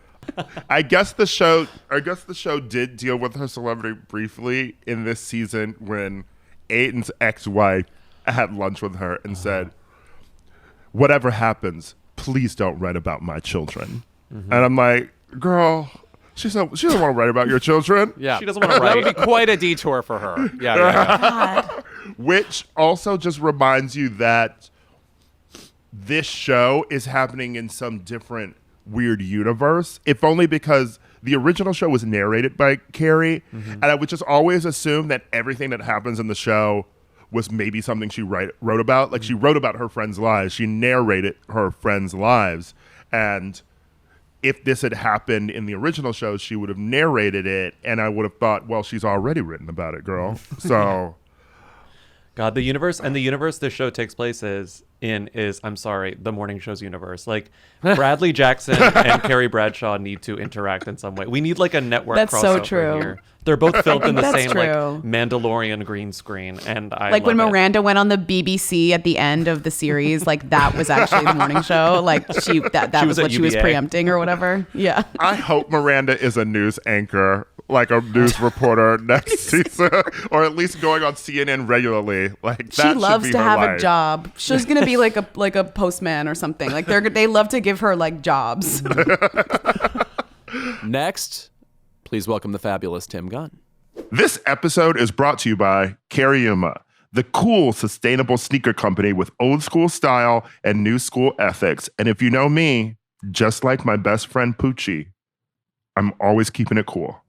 I guess the show did deal with her celebrity briefly in this season when Aiton's ex-wife had lunch with her and said, "Whatever happens, please don't write about my children." And I'm like, girl, she doesn't want to write about your children. Yeah. She doesn't want to write. That would be quite a detour for her. Yeah. Which also just reminds you that this show is happening in some different weird universe, if only because the original show was narrated by Carrie, and I would just always assume that everything that happens in the show was maybe something she wrote about. Like she wrote about her friends' lives. She narrated her friends' lives. And if this had happened in the original show, she would have narrated it. And I would have thought, well, she's already written about it, girl. So God, the universe this show takes place is the morning show's universe. Like Bradley Jackson and Carrie Bradshaw need to interact in some way. We need like a network That's crossover so true. here. They're both filmed in the That's same true. like Mandalorian green screen, and I Like when love it. Miranda went on the BBC at the end of the series, like that was actually the morning show. Like that She was was what at she was UVA. preempting or whatever. Yeah. I hope Miranda is a news anchor, like a news reporter next season, or at least going on CNN regularly. Like She that loves should be to her have life. a job. She's gonna be like a postman or something. Like they love to give her like jobs. Next, please welcome the fabulous Tim Gunn. This episode is brought to you by Cariuma, the cool, sustainable sneaker company with old school style and new school ethics. And if you know me, just like my best friend Poochie, I'm always keeping it cool.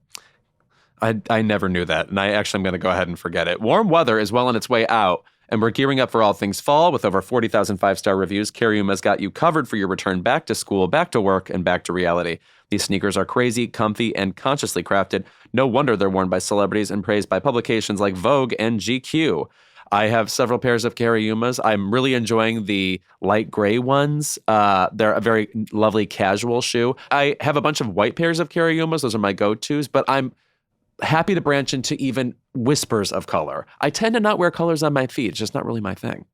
I never knew that, and I'm going to go ahead and forget it. Warm weather is well on its way out, and we're gearing up for all things fall with over 40,000 five-star reviews. Cariuma's got you covered for your return back to school, back to work, and back to reality. These sneakers are crazy, comfy, and consciously crafted. No wonder they're worn by celebrities and praised by publications like Vogue and GQ. I have several pairs of Cariumas. I'm really enjoying the light gray ones. They're a very lovely casual shoe. I have a bunch of white pairs of Cariumas. Those are my go-tos, but I'm happy to branch into even whispers of color. I tend to not wear colors on my feet. It's just not really my thing.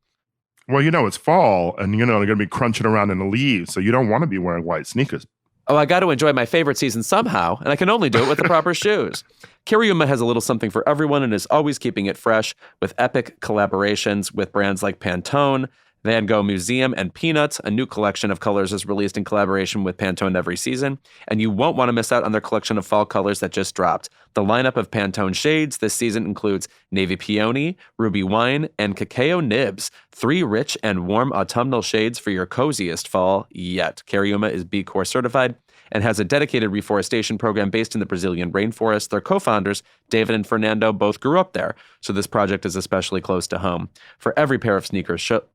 Well, it's fall, and they're going to be crunching around in the leaves, so you don't want to be wearing white sneakers. Oh, I got to enjoy my favorite season somehow, and I can only do it with the proper shoes. Cariuma has a little something for everyone and is always keeping it fresh with epic collaborations with brands like Pantone, Van Gogh Museum, and Peanuts. A new collection of colors is released in collaboration with Pantone every season, and you won't want to miss out on their collection of fall colors that just dropped. The lineup of Pantone shades this season includes Navy Peony, Ruby Wine, and Cacao Nibs, 3 rich and warm autumnal shades for your coziest fall yet. Cariuma is B Corp certified and has a dedicated reforestation program based in the Brazilian rainforest. Their co-founders, David and Fernando, both grew up there, so this project is especially close to home. For every pair of sneakers sold,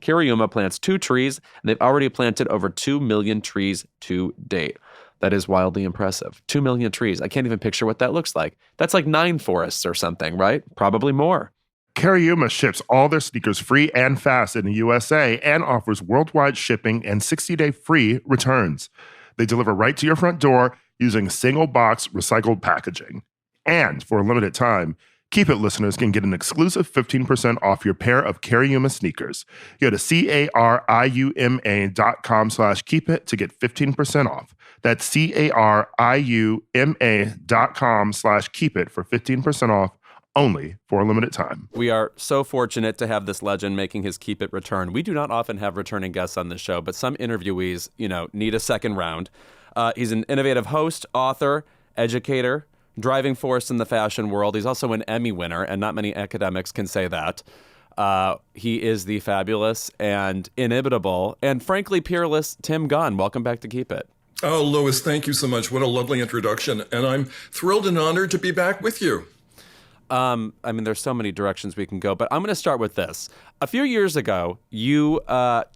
Cariuma plants 2 trees, and they've already planted over 2 million trees to date. That is wildly impressive. 2 million trees. I can't even picture what that looks like. That's like 9 forests or something, right? Probably more. Cariuma ships all their sneakers free and fast in the USA and offers worldwide shipping and 60-day free returns. They deliver right to your front door using single-box recycled packaging. And for a limited time, Keep It listeners can get an exclusive 15% off your pair of Cariuma sneakers. Go to cariuma.com/keepit to get 15% off. That's cariuma.com/keepit for 15% off, only for a limited time. We are so fortunate to have this legend making his Keep It return. We do not often have returning guests on this show, but some interviewees, need a second round. He's an innovative host, author, educator, driving force in the fashion world. He's also an Emmy winner, and not many academics can say that. He is the fabulous and inimitable and frankly peerless Tim Gunn. Welcome back to Keep It. Oh, Louis, thank you so much. What a lovely introduction. And I'm thrilled and honored to be back with you. I mean, there's so many directions we can go, but I'm going to start with this. A few years ago, you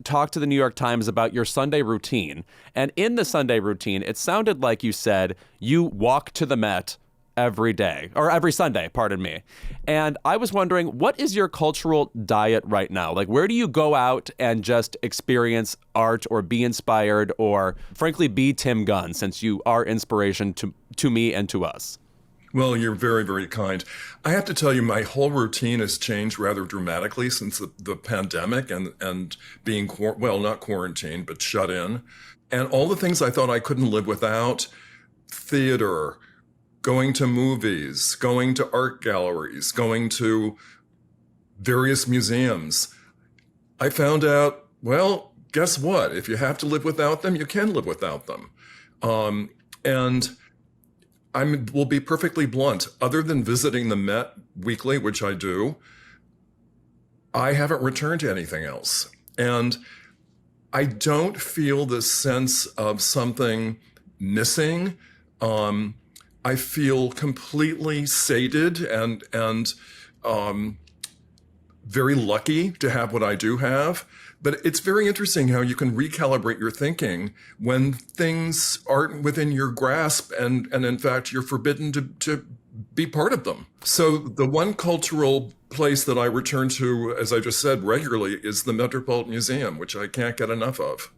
talked to the New York Times about your Sunday routine. And in the Sunday routine, it sounded like you said you walk to the Met every day, or every Sunday, pardon me. And I was wondering, what is your cultural diet right now? Like, where do you go out and just experience art or be inspired or, frankly, be Tim Gunn, since you are inspiration to me and to us? Well, you're very, very kind. I have to tell you, my whole routine has changed rather dramatically since the pandemic and being, not quarantined, but shut in. And all the things I thought I couldn't live without, theater, going to movies, going to art galleries, going to various museums. I found out, well, guess what? If you have to live without them, you can live without them. And will be perfectly blunt. Other than visiting the Met weekly, which I do, I haven't returned to anything else. And I don't feel this sense of something missing. I feel completely sated and very lucky to have what I do have. But it's very interesting how you can recalibrate your thinking when things aren't within your grasp and in fact, you're forbidden to be part of them. So the one cultural place that I return to, as I just said, regularly is the Metropolitan Museum, which I can't get enough of.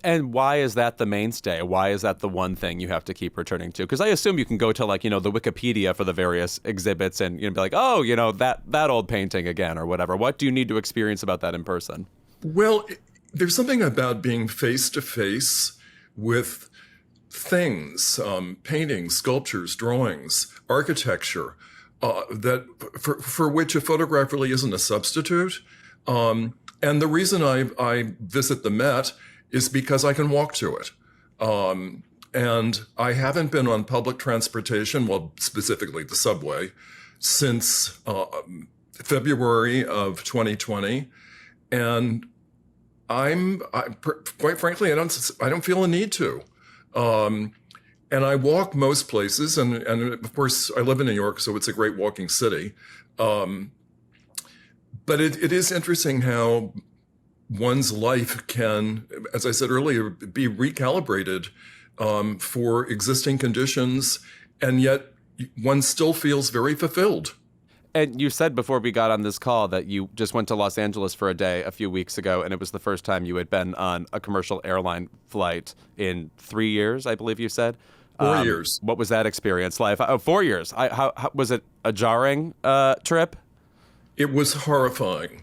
And why is that the mainstay? Why is that the one thing you have to keep returning to? Because I assume you can go to, like, the Wikipedia for the various exhibits and be like, oh, that old painting again or whatever. What do you need to experience about that in person? Well, there's something about being face to face with things, paintings, sculptures, drawings, architecture, that for which a photograph really isn't a substitute. And the reason I visit the Met is because I can walk to it. And I haven't been on public transportation, well, specifically the subway, since February of 2020. And quite frankly, I don't feel a need to. And I walk most places, and of course I live in New York, so it's a great walking city. But it is interesting how one's life can, as I said earlier, be recalibrated for existing conditions, and yet one still feels very fulfilled. And you said before we got on this call that you just went to Los Angeles for a day a few weeks ago, and it was the first time you had been on a commercial airline flight in 3 years, I believe you said. 4 years. What was that experience like? 4 years. How was it a jarring trip? It was horrifying.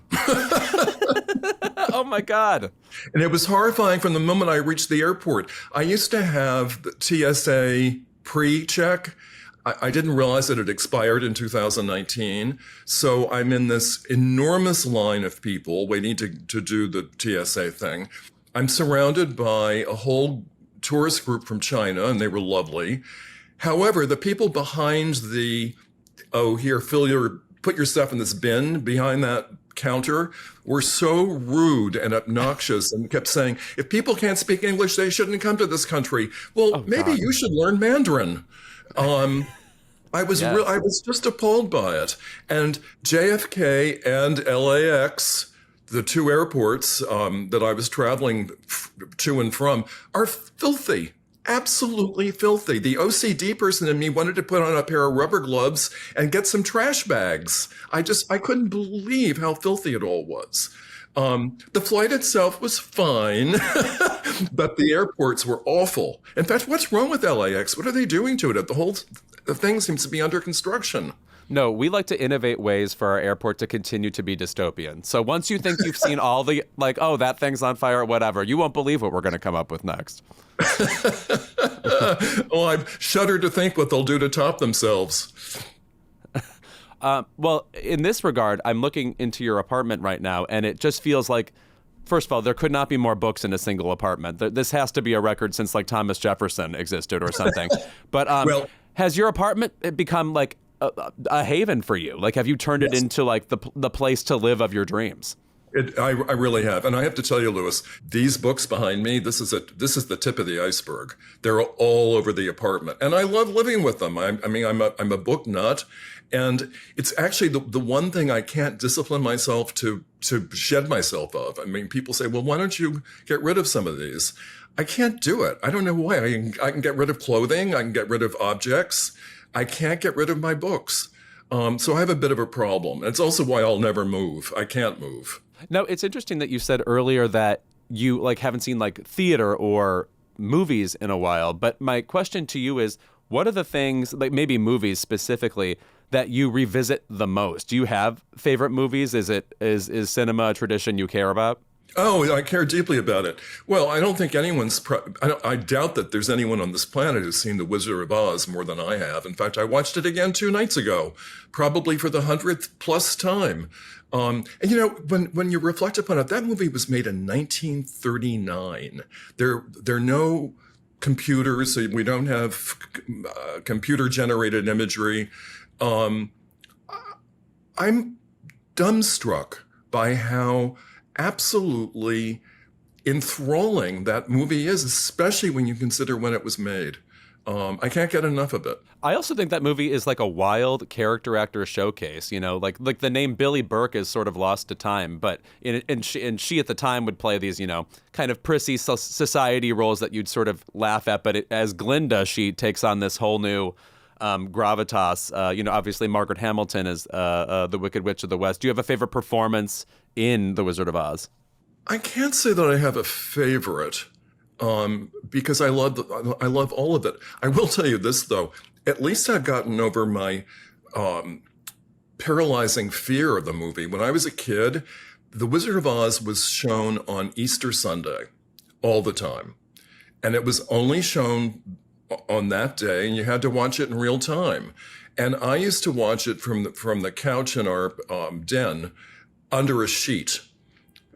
Oh, my God. And it was horrifying from the moment I reached the airport. I used to have the TSA pre-check. I didn't realize that it expired in 2019. So I'm in this enormous line of people waiting to do the TSA thing. I'm surrounded by a whole tourist group from China, and they were lovely. However, the people behind put your stuff in this bin behind that counter were so rude and obnoxious and kept saying, if people can't speak English, they shouldn't come to this country. Well, maybe you should learn Mandarin. I was just appalled by it. And JFK and LAX, the two airports that I was traveling to and from, are filthy. Absolutely filthy. The OCD person in me wanted to put on a pair of rubber gloves and get some trash bags. I couldn't believe how filthy it all was. The flight itself was fine, but the airports were awful. In fact, what's wrong with LAX? What are they doing to it? The thing seems to be under construction. No, we like to innovate ways for our airport to continue to be dystopian. So once you think you've seen all the, that thing's on fire or whatever, you won't believe what we're going to come up with next. Oh, I shudder to think what they'll do to top themselves. Well, in this regard, I'm looking into your apartment right now, and it just feels like, first of all, there could not be more books in a single apartment. This has to be a record since Thomas Jefferson existed or something. But has your apartment become a haven for you? Have you turned it into the place to live of your dreams? I really have. And I have to tell you, Louis, these books behind me, this is the tip of the iceberg. They're all over the apartment. And I love living with them. I'm a book nut. And it's actually the one thing I can't discipline myself to shed myself of. I mean, people say, well, why don't you get rid of some of these? I can't do it. I don't know why. I can get rid of clothing. I can get rid of objects. I can't get rid of my books. So I have a bit of a problem. It's also why I'll never move. I can't move. Now, it's interesting that you said earlier that you haven't seen theater or movies in a while. But my question to you is, what are the things, maybe movies specifically, that you revisit the most? Do you have favorite movies? Is cinema a tradition you care about? Oh, I care deeply about it. Well, I don't think I doubt that there's anyone on this planet who's seen The Wizard of Oz more than I have. In fact, I watched it again 2 nights ago, probably for the 100th plus time. And when you reflect upon it, that movie was made in 1939. There are no computers, so we don't have computer-generated imagery. I'm dumbstruck by how absolutely enthralling that movie is, especially when you consider when it was made. I can't get enough of it. I also think that movie is like a wild character actor showcase. Like the name Billy Burke is sort of lost to time, but and she at the time would play these kind of prissy society roles that you'd sort of laugh at. But as Glinda, she takes on this whole new gravitas. Obviously Margaret Hamilton is the Wicked Witch of the West. Do you have a favorite performance in The Wizard of Oz? I can't say that I have a favorite. Because I love all of it. I will tell you this, though. At least I've gotten over my paralyzing fear of the movie. When I was a kid, The Wizard of Oz was shown on Easter Sunday all the time. And it was only shown on that day, and you had to watch it in real time. And I used to watch it from the couch in our den under a sheet.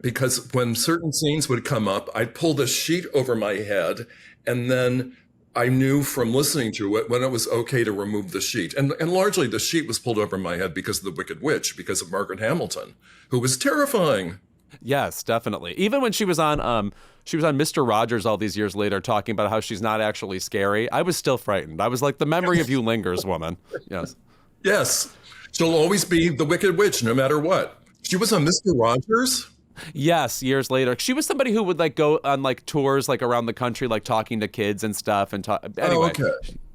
Because when certain scenes would come up, I'd pull the sheet over my head, and then I knew from listening to it when it was okay to remove the sheet. And largely the sheet was pulled over my head because of the Wicked Witch, because of Margaret Hamilton, who was terrifying. Yes, definitely. Even when she was on Mr. Rogers all these years later talking about how she's not actually scary, I was still frightened. I was like, the memory of you lingers, woman. Yes. Yes. She'll always be the Wicked Witch, no matter what. She was on Mr. Rogers? Yes, years later. She was somebody who would go on tours around the country, talking to kids and stuff. And anyway. Oh, okay.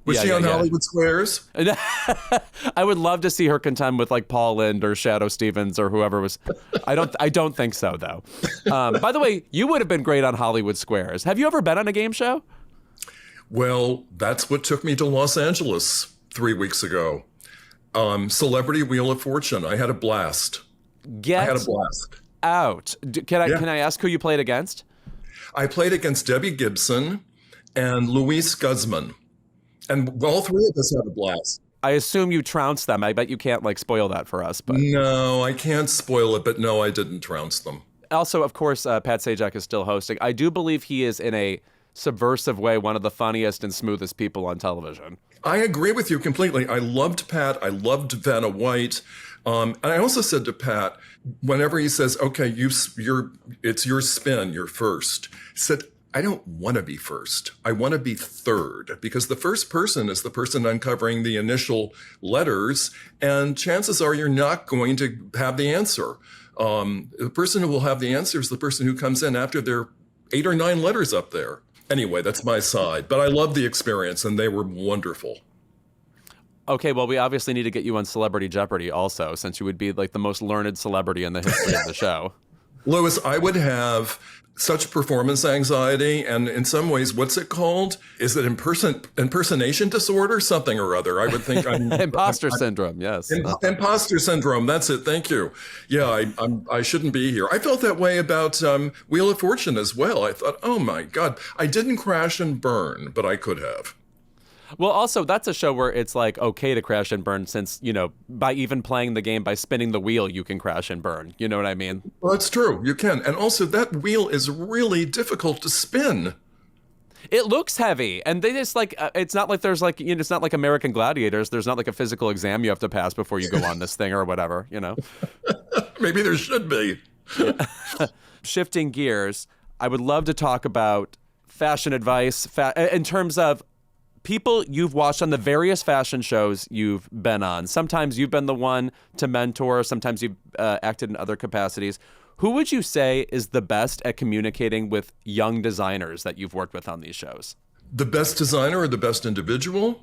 Was she on Hollywood Squares? I would love to see her contend with Paul Lynde or Shadow Stevens or whoever was. I don't think so though. By the way, you would have been great on Hollywood Squares. Have you ever been on a game show? Well, that's what took me to Los Angeles 3 weeks ago. Celebrity Wheel of Fortune. I had a blast. I had a blast. Out. Can I ask who you played against? I played against Debbie Gibson and Luis Guzman. And all 3 of us had a blast. I assume you trounced them. I bet you can't spoil that for us. But no, I can't spoil it. But no, I didn't trounce them. Also, of course, Pat Sajak is still hosting. I do believe he is, in a subversive way, one of the funniest and smoothest people on television. I agree with you completely. I loved Pat. I loved Vanna White. And I also said to Pat, whenever he says, okay, it's your spin, you're first, he said, I don't want to be first. I want to be third, because the first person is the person uncovering the initial letters, and chances are you're not going to have the answer. The person who will have the answer is the person who comes in after there are 8 or 9 letters up there. Anyway, that's my side. But I love the experience, and they were wonderful. Okay, well, we obviously need to get you on Celebrity Jeopardy also, since you would be the most learned celebrity in the history of the show. Louis, I would have such performance anxiety, and in some ways, what's it called? Is it impersonation disorder? Something or other. I would think I'm... Imposter syndrome, yes. Imposter syndrome, that's it, thank you. Yeah, I shouldn't be here. I felt that way about Wheel of Fortune as well. I thought, oh my God, I didn't crash and burn, but I could have. Well, also, that's a show where it's okay to crash and burn, since, by even playing the game, by spinning the wheel, you can crash and burn. You know what I mean? Well, that's true. You can. And also, that wheel is really difficult to spin. It looks heavy. And they just it's not like there's it's not like American Gladiators. There's not a physical exam you have to pass before you go on this thing or whatever, Maybe there should be. Shifting gears, I would love to talk about fashion advice in terms of people you've watched on the various fashion shows you've been on. Sometimes you've been the one to mentor. Sometimes you've acted in other capacities. Who would you say is the best at communicating with young designers that you've worked with on these shows? The best designer or the best individual?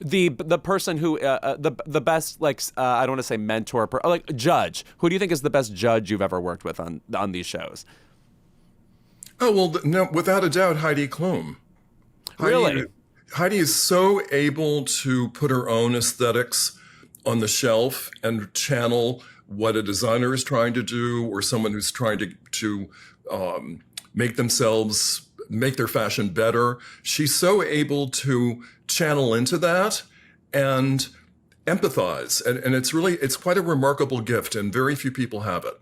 The person who the best, like, I don't want to say mentor, like judge. Who do you think is the best judge you've ever worked with on these shows? Oh, well, no, without a doubt, Heidi Klum. Really? Heidi is so able to put her own aesthetics on the shelf and channel what a designer is trying to do, or someone who's trying to make their fashion better. She's so able to channel into that and empathize. And it's quite a remarkable gift, and very few people have it.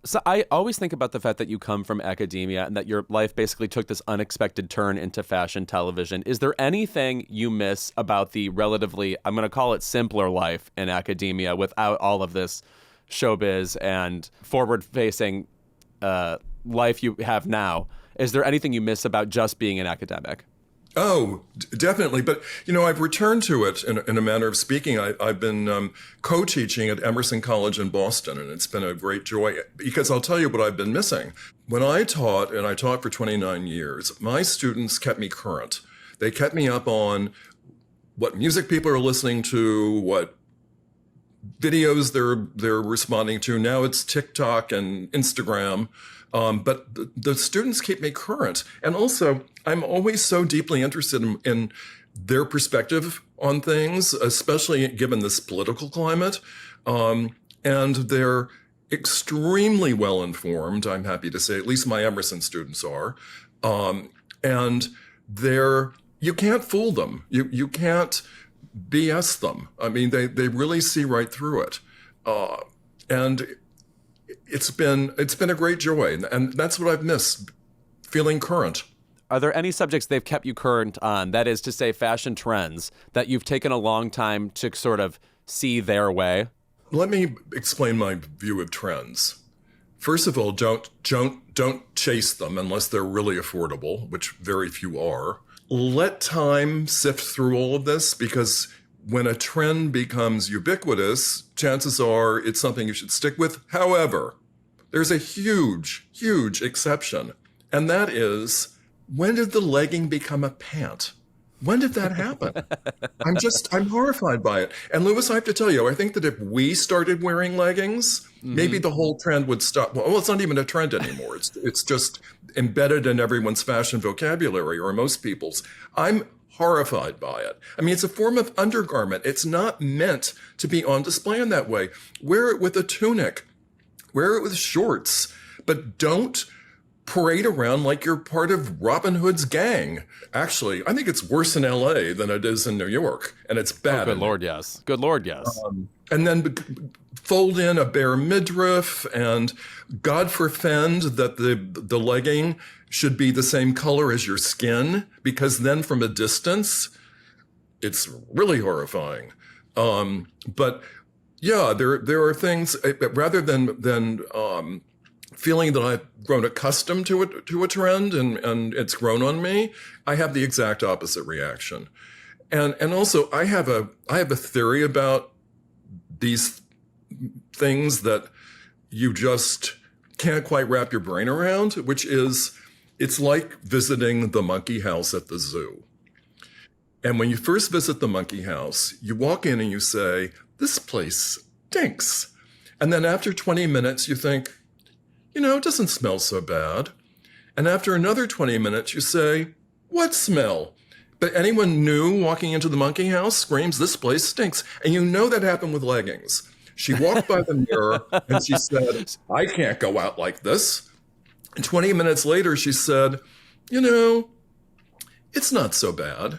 So I always think about the fact that you come from academia and that your life basically took this unexpected turn into fashion television. Is there anything you miss about the relatively, I'm going to call it, simpler life in academia without all of this showbiz and forward-facing life you have now? Is there anything you miss about just being an academic? Oh, definitely. But, I've returned to it in a manner of speaking. I've been co-teaching at Emerson College in Boston, and it's been a great joy because I'll tell you what I've been missing. When I taught, and I taught for 29 years, my students kept me current. They kept me up on what music people are listening to, what videos they're responding to. Now it's TikTok and Instagram. But the students keep me current. And also, I'm always so deeply interested in their perspective on things, especially given this political climate. And they're extremely well informed, I'm happy to say, at least my Emerson students are. And you can't fool them. You can't BS them. I mean, they really see right through it. And it's been a great joy, and that's what I've missed, feeling current. Are there any subjects they've kept you current on, that is to say fashion trends, that you've taken a long time to sort of see their way? Let me explain my view of trends. First of all, don't chase them unless they're really affordable, which very few are. Let time sift through all of this, because when a trend becomes ubiquitous, chances are it's something you should stick with. However, there's a huge, huge exception. And that is, when did the legging become a pant? When did that happen? I'm horrified by it. And Louis, I have to tell you, I think that if we started wearing leggings, maybe the whole trend would stop. Well, it's not even a trend anymore. It's just embedded in everyone's fashion vocabulary, or most people's. I'm horrified by it. I mean, it's a form of undergarment. It's not meant to be on display in that way. Wear it with a tunic. Wear it with shorts. But don't parade around like you're part of Robin Hood's gang. Actually, I think it's worse in LA than it is in New York. And it's bad. Oh, good Lord, yes. Good Lord, yes. And then fold in a bare midriff, and God forfend that the legging should be the same color as your skin, because then from a distance, it's really horrifying. But yeah, there are things, rather than feeling that I've grown accustomed to a trend and it's grown on me, I have the exact opposite reaction. And also I have a theory about these things that you just can't quite wrap your brain around, which is, it's like visiting the monkey house at the zoo. And when you first visit the monkey house, you walk in and you say, this place stinks. And then after 20 minutes, you think, it doesn't smell so bad. And after another 20 minutes, you say, what smell? But anyone new walking into the monkey house screams, this place stinks. And that happened with leggings. She walked by the mirror and she said, I can't go out like this. And 20 minutes later, she said, it's not so bad.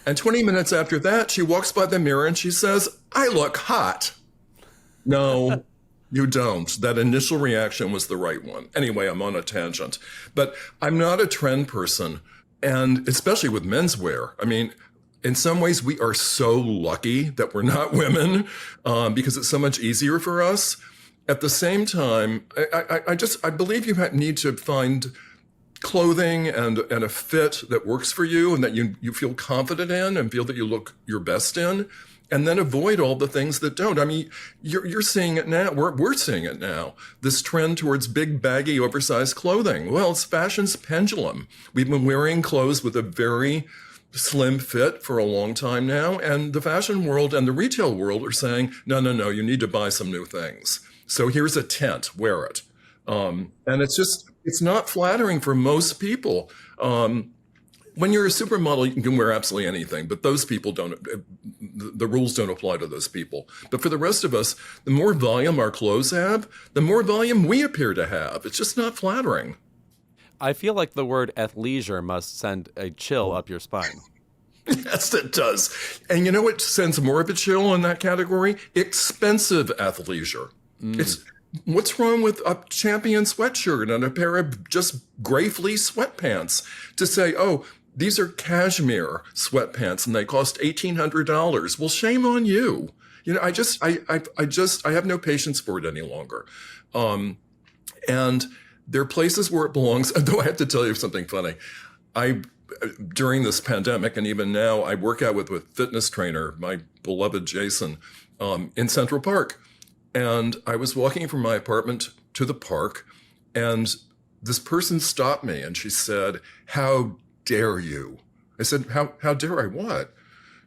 And 20 minutes after that, she walks by the mirror and she says, I look hot. No, you don't. That initial reaction was the right one. Anyway, I'm on a tangent. But I'm not a trend person, and especially with menswear. I mean, in some ways, we are so lucky that we're not women, because it's so much easier for us. At the same time, I believe you need to find clothing and a fit that works for you and that you feel confident in and feel that you look your best in, and then avoid all the things that don't. I mean, you're seeing it now. We're seeing it now. This trend towards big, baggy, oversized clothing. Well, it's fashion's pendulum. We've been wearing clothes with a very slim fit for a long time now, and the fashion world and the retail world are saying, no, you need to buy some new things. So here's a tent, wear it. And it's not flattering for most people. When you're a supermodel, you can wear absolutely anything, but those people the rules don't apply to those people. But for the rest of us, the more volume our clothes have, the more volume we appear to have. It's just not flattering. I feel like the word athleisure must send a chill up your spine. Yes, it does. And you know what sends more of a chill in that category? Expensive athleisure. It's what's wrong with a Champion sweatshirt and a pair of just gray fleece sweatpants to say, oh, these are cashmere sweatpants and they cost $1,800. Well, shame on you. You know, I have no patience for it any longer. And there are places where it belongs. Though I have to tell you something funny. During this pandemic and even now, I work out with a fitness trainer, my beloved Jason, in Central Park. And I was walking from my apartment to the park, and this person stopped me and she said, "How dare you?" I said, How dare I what?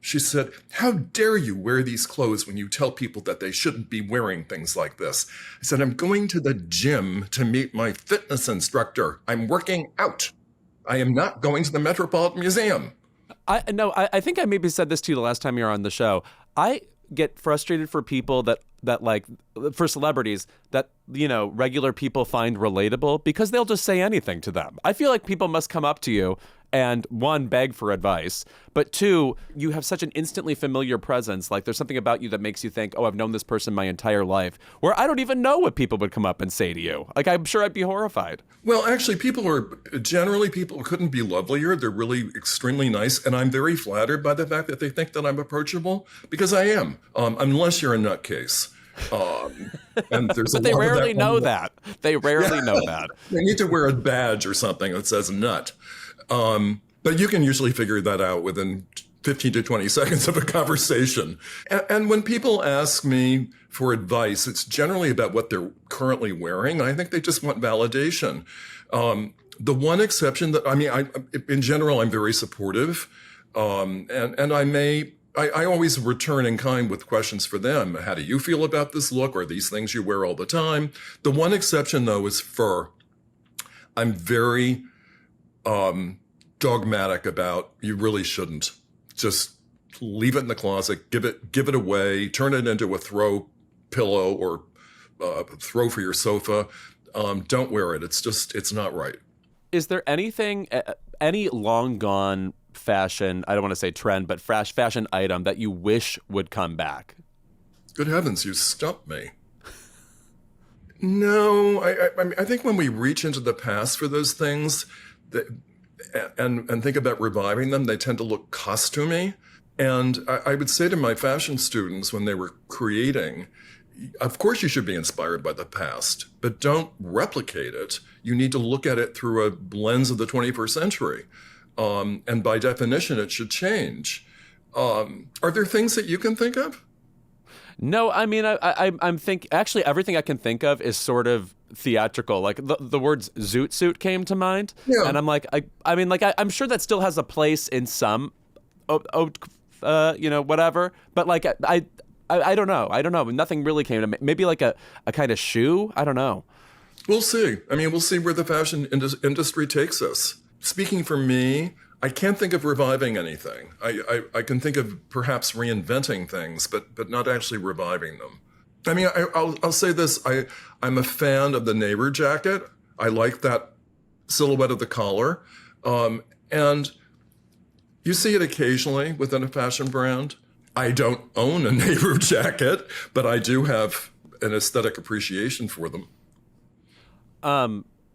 She said, "How dare you wear these clothes when you tell people that they shouldn't be wearing things like this?" I said, "I'm going to the gym to meet my fitness instructor. I'm working out. I am not going to the Metropolitan Museum." I think I maybe said this to you the last time you were on the show. I get frustrated for people that like, for celebrities that, you know, regular people find relatable because they'll just say anything to them. I feel like people must come up to you and, one, beg for advice, but two, you have such an instantly familiar presence. Like, there's something about you that makes you think, oh, I've known this person my entire life, where I don't even know what people would come up and say to you. Like, I'm sure I'd be horrified. Well, actually, people couldn't be lovelier. They're really extremely nice. And I'm very flattered by the fact that they think that I'm approachable, because I am, unless you're a nutcase. And there's but they rarely know that. They rarely know that. They need to wear a badge or something that says nut. But you can usually figure that out within 15 to 20 seconds of a conversation. And when people ask me for advice, it's generally about what they're currently wearing. I think they just want validation. The one exception in general, I'm very supportive. And I always return in kind with questions for them. How do you feel about this look? Are these things you wear all the time? The one exception, though, is fur. I'm very dogmatic about, you really shouldn't. Just leave it in the closet, give it away, turn it into a throw pillow or throw for your sofa. Don't wear it. It's not right. Is there anything, any long gone fashion, I don't want to say trend, but fashion item that you wish would come back? Good heavens, you stumped me. No, I think when we reach into the past for those things and think about reviving them, they tend to look costumey. And I would say to my fashion students when they were creating, of course you should be inspired by the past, but don't replicate it. You need to look at it through a lens of the 21st century. And by definition, it should change. Are there things that you can think of? No, I mean, I'm actually everything I can think of is sort of theatrical. Like the words zoot suit came to mind. Yeah. And I'm like, I'm sure that still has a place in some, whatever. But like, I don't know. Nothing really came to me. Maybe like a kind of shoe. I don't know. We'll see. I mean, we'll see where the fashion industry takes us. Speaking for me, I can't think of reviving anything. I can think of perhaps reinventing things, but not actually reviving them. I mean, I'll say this. I'm a fan of the neighbor jacket. I like that silhouette of the collar. And you see it occasionally within a fashion brand. I don't own a neighbor jacket, but I do have an aesthetic appreciation for them.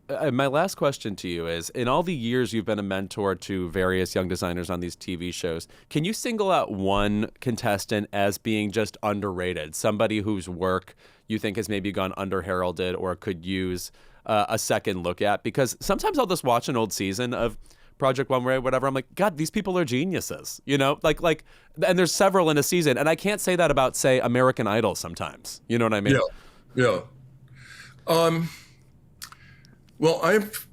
My last question to you is, in all the years you've been a mentor to various young designers on these TV shows, can you single out one contestant as being just underrated? Somebody whose work you think has maybe gone underheralded or could use a second look at? Because sometimes I'll just watch an old season of Project Runway, whatever. I'm like, God, these people are geniuses, you know, like, and there's several in a season. And I can't say that about, say, American Idol sometimes. You know what I mean? Yeah. Well, I've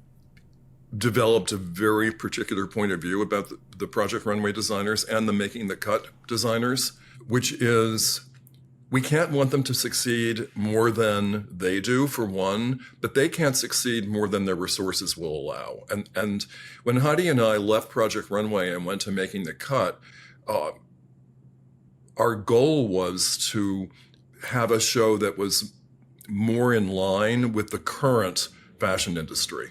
developed a very particular point of view about the Project Runway designers and the Making the Cut designers, which is we can't want them to succeed more than they do, for one, but they can't succeed more than their resources will allow. And when Heidi and I left Project Runway and went to Making the Cut, our goal was to have a show that was more in line with the current fashion industry,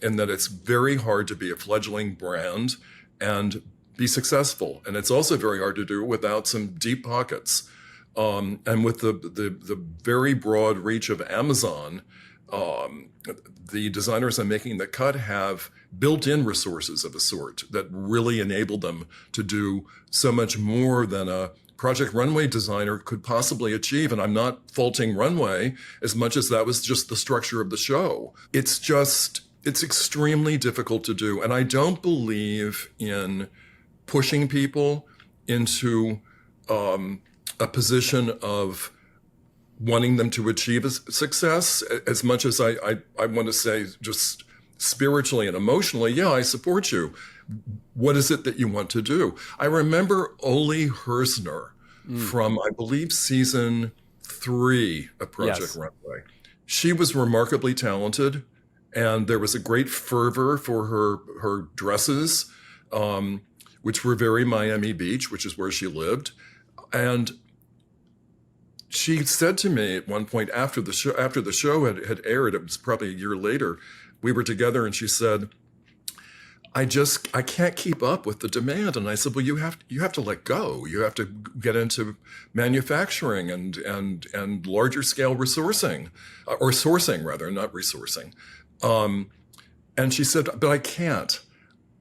in that it's very hard to be a fledgling brand and be successful. And it's also very hard to do without some deep pockets. And with the very broad reach of Amazon, the designers on Making the Cut have built-in resources of a sort that really enable them to do so much more than a Project Runway designer could possibly achieve. And I'm not faulting Runway as much as that was just the structure of the show. It's extremely difficult to do. And I don't believe in pushing people into a position of wanting them to achieve a success, as much as I want to say, just spiritually and emotionally, yeah, I support you. What is it that you want to do? I remember Ole Hersner from, I believe, season 3 of Project Runway. She was remarkably talented, and there was a great fervor for her dresses, which were very Miami Beach, which is where she lived. And she said to me at one point after the show had aired, it was probably a year later, we were together, and she said, I can't keep up with the demand. And I said, well, you have to let go. You have to get into manufacturing and larger scale resourcing, or sourcing rather, not resourcing. And she said, but I can't.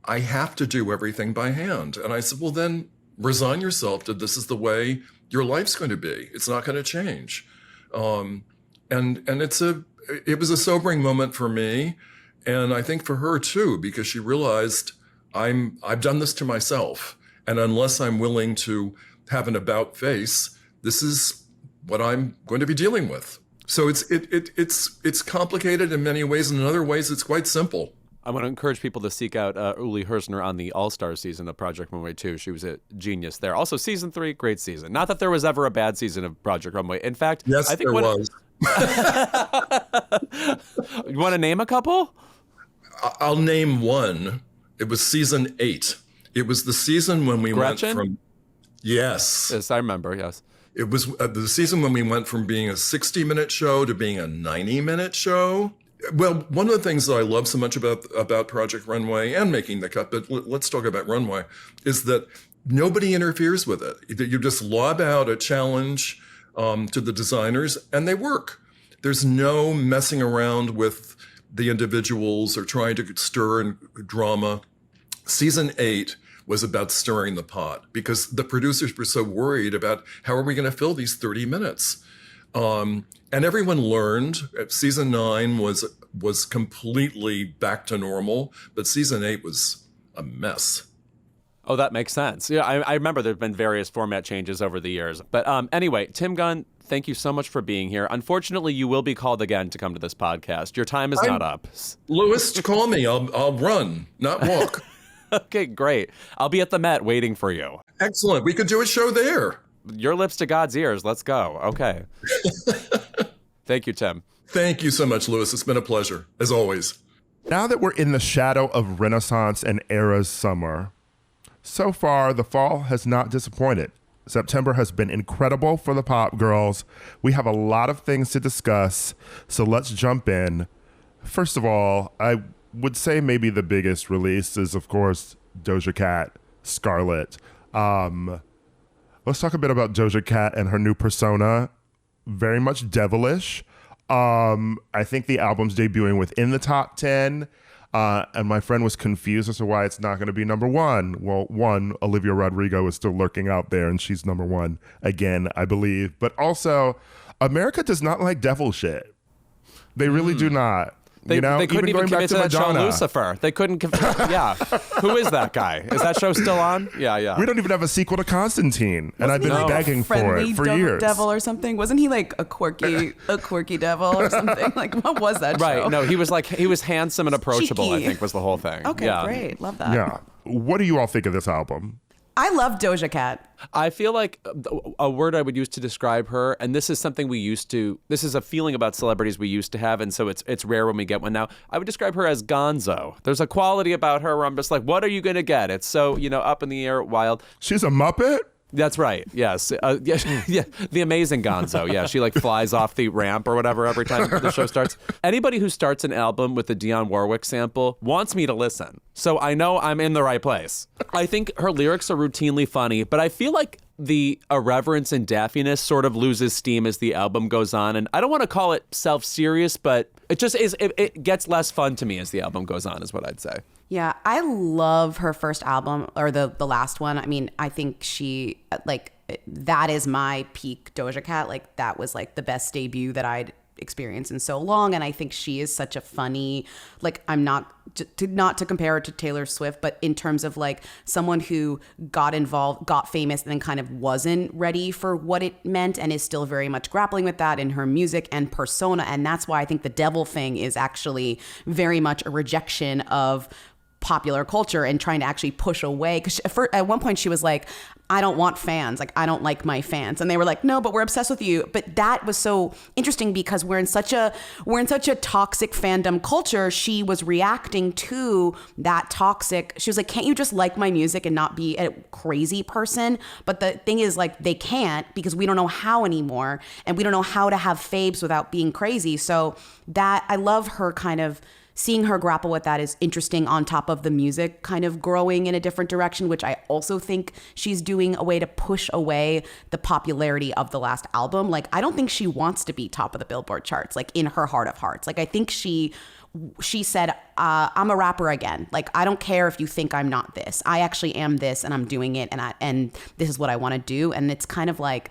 I have to do everything by hand. And I said, well, then resign yourself to this is the way your life's going to be. It's not going to change. And it was a sobering moment for me. And I think for her too, because she realized I've done this to myself. And unless I'm willing to have an about face, this is what I'm going to be dealing with. So it's complicated in many ways, and in other ways it's quite simple. I want to encourage people to seek out Ole Hersner on the All-Star season of Project Runway 2. She was a genius there. Also, season 3, great season. Not that there was ever a bad season of Project Runway. In fact, yes, I think there was. You want to name a couple? I'll name one. It was season 8. It was the season when we Gretchen? went from... Yes, I remember, yes. It was the season when we went from being a 60-minute show to being a 90-minute show. Well, one of the things that I love so much about Project Runway and Making the Cut, but let's talk about Runway, is that nobody interferes with it. You just lob out a challenge to the designers, and they work. There's no messing around with the individuals or trying to stir in drama. Season 8 was about stirring the pot because the producers were so worried about how are we going to fill these 30 minutes. And everyone learned. Season 9 was completely back to normal, but season 8 was a mess. Oh, that makes sense. Yeah, I remember there have been various format changes over the years. But anyway, Tim Gunn, thank you so much for being here. Unfortunately, you will be called again to come to this podcast. Your time is not up. Louis, call me. I'll run, not walk. Okay, great. I'll be at the Met waiting for you. Excellent. We could do a show there. Your lips to God's ears. Let's go. Okay. Thank you, Tim. Thank you so much, Louis. It's been a pleasure, as always. Now that we're in the shadow of Renaissance and Era's summer, so far the fall has not disappointed. September has been incredible for the pop girls. We have a lot of things to discuss, so let's jump in. First of all, I would say maybe the biggest release is, of course, Doja Cat, Scarlet. Let's talk a bit about Doja Cat and her new persona. Very much devilish. I think the album's debuting within the top 10. And my friend was confused as to why it's not going to be number one. Well, one, Olivia Rodrigo is still lurking out there, and she's number one again, I believe. But also, America does not like devil shit. They really do not. They couldn't even commit to that show Lucifer. They couldn't. Yeah. Who is that guy? Is that show still on? Yeah. We don't even have a sequel to Constantine, and I've been begging for it for years. Devil or something? Wasn't he like a quirky devil or something? Like, what was that show? Right. No, he was handsome and approachable. Cheeky. I think was the whole thing. Okay, great. Love that. Yeah. What do you all think of this album? I love Doja Cat. I feel like a word I would use to describe her, and this is something this is a feeling about celebrities we used to have, and so it's rare when we get one now. I would describe her as gonzo. There's a quality about her where I'm just like, what are you going to get? It's so, up in the air, wild. She's a Muppet? That's right. Yes. Yeah. The amazing Gonzo. Yeah. She like flies off the ramp or whatever every time the show starts. Anybody who starts an album with a Dionne Warwick sample wants me to listen. So I know I'm in the right place. I think her lyrics are routinely funny, but I feel like the irreverence and daffiness sort of loses steam as the album goes on. And I don't want to call it self-serious, but it just is. It gets less fun to me as the album goes on, is what I'd say. Yeah, I love her first album, or the last one. I mean, I think she, like, that is my peak Doja Cat. Like, that was, like, the best debut that I'd experienced in so long. And I think she is such a funny, like, I'm not to compare her to Taylor Swift, but in terms of, like, someone who got involved, got famous, and then kind of wasn't ready for what it meant and is still very much grappling with that in her music and persona. And that's why I think the devil thing is actually very much a rejection of popular culture and trying to actually push away, because at one point she was like, I don't want fans, like I don't like my fans, and they were like, no, but we're obsessed with you. But that was so interesting because we're in such a toxic fandom culture. She was reacting to that toxic. She was like, can't you just like my music and not be a crazy person? But the thing is, like, they can't, because we don't know how anymore, and we don't know how to have faves without being crazy. So that, I love her kind of seeing her grapple with that is interesting, on top of the music kind of growing in a different direction, which I also think she's doing a way to push away the popularity of the last album. Like, I don't think she wants to be top of the Billboard charts, like, in her heart of hearts. Like, I think she said, I'm a rapper again. Like, I don't care if you think I'm not this. I actually am this, and I'm doing it, and this is what I want to do. And it's kind of like,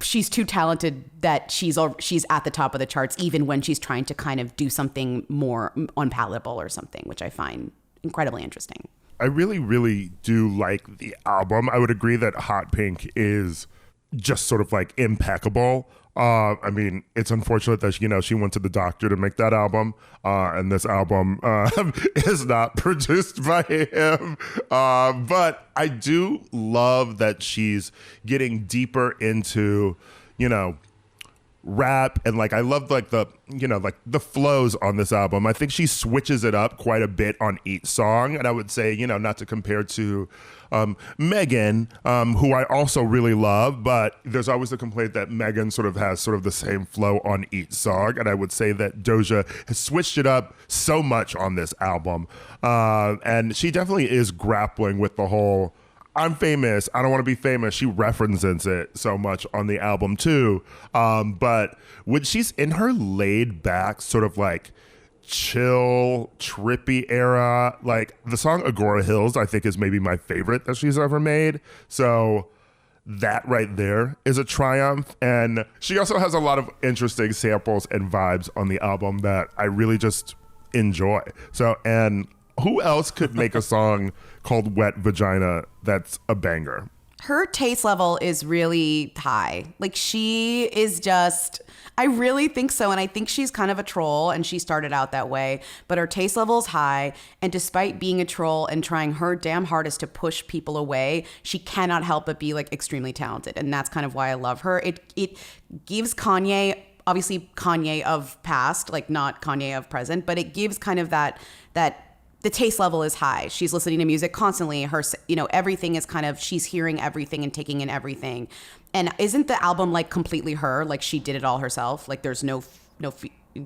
she's too talented that she's at the top of the charts, even when she's trying to kind of do something more unpalatable or something, which I find incredibly interesting. I really, really do like the album. I would agree that Hot Pink is just sort of like impeccable. I mean, it's unfortunate that, she went to the doctor to make that album, and this album is not produced by him. But I do love that she's getting deeper into, rap, and like I love like the the flows on this album. I think she switches it up quite a bit on each song, and I would say, not to compare to Megan, who I also really love, but there's always the complaint that Megan sort of has sort of the same flow on each song, and I would say that Doja has switched it up so much on this album, and she definitely is grappling with the whole I'm famous, I don't want to be famous. She references it so much on the album too, but when she's in her laid back sort of like chill, trippy era, like the song Agora Hills, I think is maybe my favorite that she's ever made. So that right there is a triumph. And she also has a lot of interesting samples and vibes on the album that I really just enjoy. So, and who else could make a song called Wet Vagina that's a banger? Her taste level is really high. Like, she is just, I really think so. And I think she's kind of a troll, and she started out that way, but her taste level is high. And despite being a troll and trying her damn hardest to push people away, she cannot help but be like extremely talented. And that's kind of why I love her. It gives Kanye, obviously Kanye of past, like not Kanye of present, but it gives kind of that the taste level is high. She's listening to music constantly. Her, everything is kind of, she's hearing everything and taking in everything. And isn't the album like completely her? Like, she did it all herself. Like, there's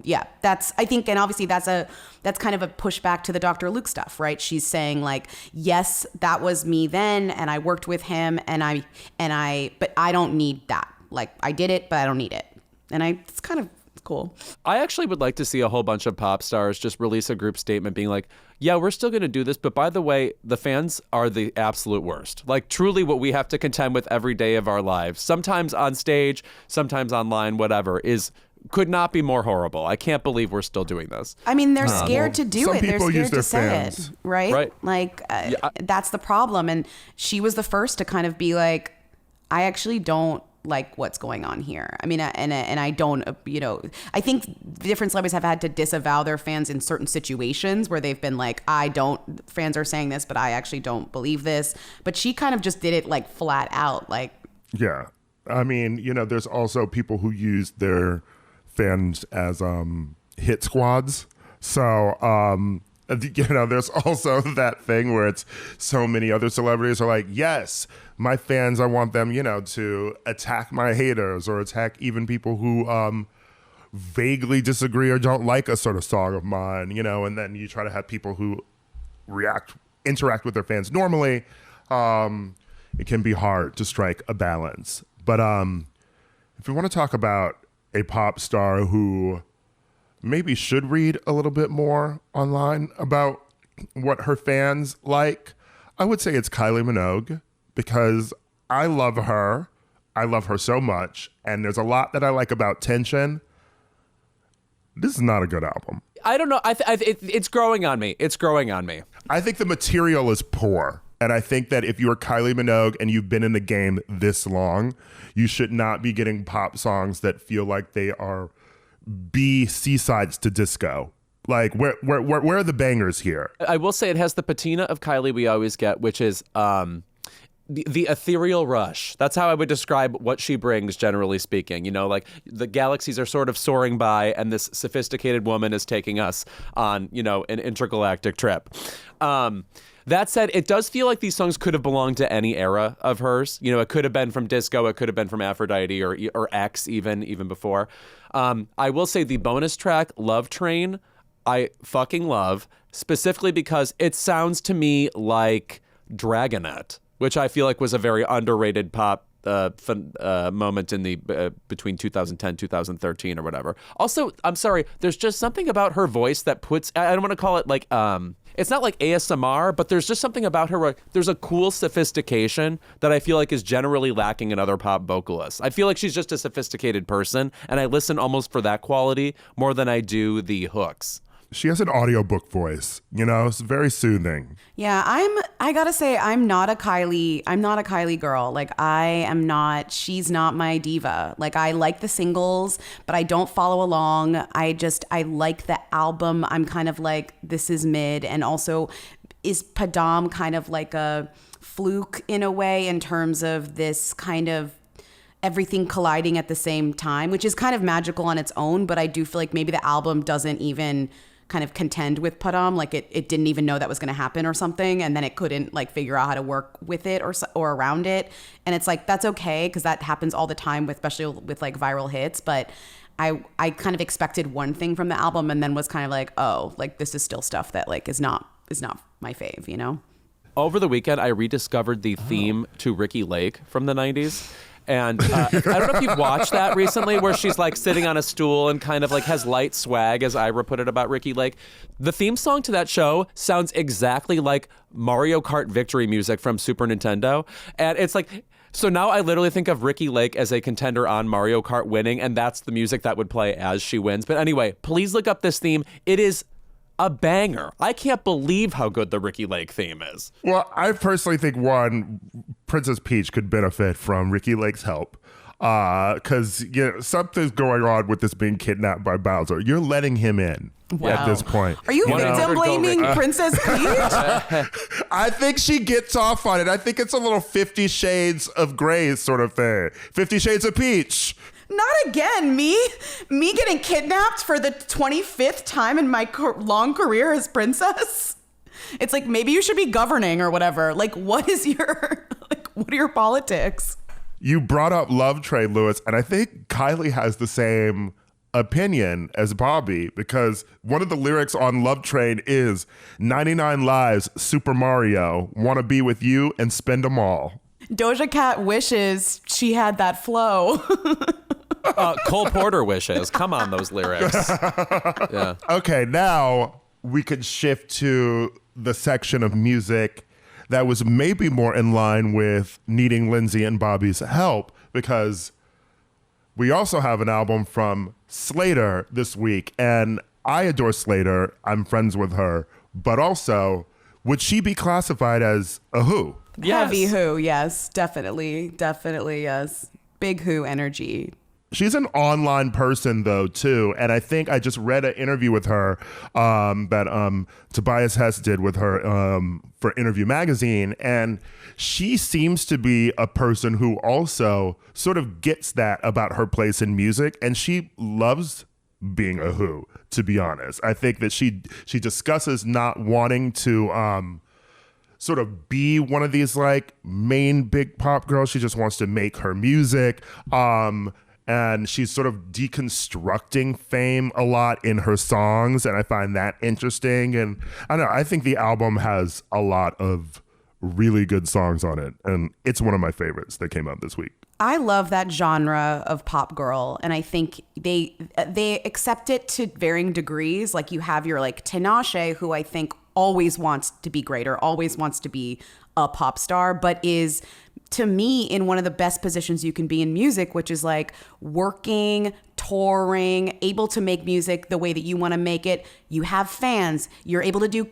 yeah, that's, I think, and obviously that's kind of a pushback to the Dr. Luke stuff, right? She's saying like, yes, that was me then, and I worked with him, but I don't need that. Like, I did it, but I don't need it. And it's kind of It's cool. I actually would like to see a whole bunch of pop stars just release a group statement being like, yeah, we're still going to do this, but by the way, the fans are the absolute worst. Like, truly what we have to contend with every day of our lives, sometimes on stage, sometimes online, whatever, could not be more horrible. I can't believe we're still doing this. I mean, they're scared to do it. They're scared to say fans. it, right? Like, that's the problem. And she was the first to kind of be like, I actually don't like what's going on here. I mean, and I don't, I think different celebrities have had to disavow their fans in certain situations where they've been like, fans are saying this, but I actually don't believe this. But she kind of just did it like flat out. Like, yeah. I mean, there's also people who use their fans as hit squads. So, there's also that thing where it's so many other celebrities are like, yes, my fans, I want them, to attack my haters or attack even people who vaguely disagree or don't like a sort of song of mine, and then you try to have people who interact with their fans normally. It can be hard to strike a balance. But if we want to talk about a pop star who maybe should read a little bit more online about what her fans like, I would say it's Kylie Minogue, because I love her. I love her so much. And there's a lot that I like about Tension. This is not a good album. I don't know. It's growing on me. It's growing on me. I think the material is poor. And I think that if you're Kylie Minogue and you've been in the game this long, you should not be getting pop songs that feel like they are B-sides to disco. Like, where are the bangers here? I will say it has the patina of Kylie we always get, which is the ethereal rush. That's how I would describe what she brings, generally speaking. Like the galaxies are sort of soaring by and this sophisticated woman is taking us on, an intergalactic trip. That said, it does feel like these songs could have belonged to any era of hers. It could have been from disco, it could have been from Aphrodite or X even before. I will say the bonus track, Love Train, I fucking love, specifically because it sounds to me like Dragonette, which I feel like was a very underrated pop moment in the between 2010 2013 or whatever. Also, I'm sorry, there's just something about her voice that puts, I don't want to call it like it's not like ASMR, but there's just something about her where there's a cool sophistication that I feel like is generally lacking in other pop vocalists. I feel like she's just a sophisticated person, and I listen almost for that quality more than I do the hooks. She has an audiobook voice, it's very soothing. Yeah, I gotta say, I'm not a Kylie girl. Like, she's not my diva. Like, I like the singles, but I don't follow along. I like the album. I'm kind of like, this is mid. And also, is Padam kind of like a fluke in a way in terms of this kind of everything colliding at the same time, which is kind of magical on its own, but I do feel like maybe the album doesn't even kind of contend with Padam, like it didn't even know that was going to happen or something, and then it couldn't like figure out how to work with it or around it, and it's like, that's okay, because that happens all the time, especially with like viral hits, but I kind of expected one thing from the album and then was kind of like, oh, like this is still stuff that like is not my fave, Over the weekend, I rediscovered the theme to Ricki Lake from the 90s. And I don't know if you've watched that recently, where she's like sitting on a stool and kind of like has light swag, as Ira put it about Ricki Lake. The theme song to that show sounds exactly like Mario Kart victory music from Super Nintendo. And it's like, so now I literally think of Ricki Lake as a contender on Mario Kart winning, and that's the music that would play as she wins. But anyway, please look up this theme. It is a banger. I can't believe how good the Ricki Lake theme is. Well, I personally think Princess Peach could benefit from Ricki Lake's help, because something's going on with this being kidnapped by Bowser. You're letting him in at this point. Are you victim blaming Princess Peach? I think she gets off on it. I think it's a little 50 Shades of Grey sort of thing. 50 Shades of Peach. Not again. Me getting kidnapped for the 25th time in my long career as princess. It's like, maybe you should be governing or whatever. Like, what are your politics? You brought up Love Train, Louis, and I think Kylie has the same opinion as Bobby, because one of the lyrics on Love Train is 99 lives, Super Mario, wanna be with you and spend them all. Doja Cat wishes she had that flow. Cole Porter wishes. Come on, those lyrics. Yeah. Okay, now we could shift to the section of music that was maybe more in line with needing Lindsey and Bobby's help, because we also have an album from Slayyyter this week, and I adore Slayyyter. I'm friends with her, but also, would she be classified as a who? Yes. Heavy who, yes, definitely, yes. Big who energy. She's an online person, though, too. And I think I just read an interview with her that Tobias Hess did with her for Interview Magazine. And she seems to be a person who also sort of gets that about her place in music. And she loves being a who, to be honest. I think that she discusses not wanting to sort of be one of these like main big pop girls. She just wants to make her music. And she's sort of deconstructing fame a lot in her songs, and I find that interesting. And I don't know, I think the album has a lot of really good songs on it, and it's one of my favorites that came out this week. I love that genre of pop girl, and I think they accept it to varying degrees. Like you have your like Tinashe, who I think always wants to be greater, always wants to be a pop star, but is, to me, in one of the best positions you can be in music, which is like working, touring, able to make music the way that you want to make it. You have fans. You're able to do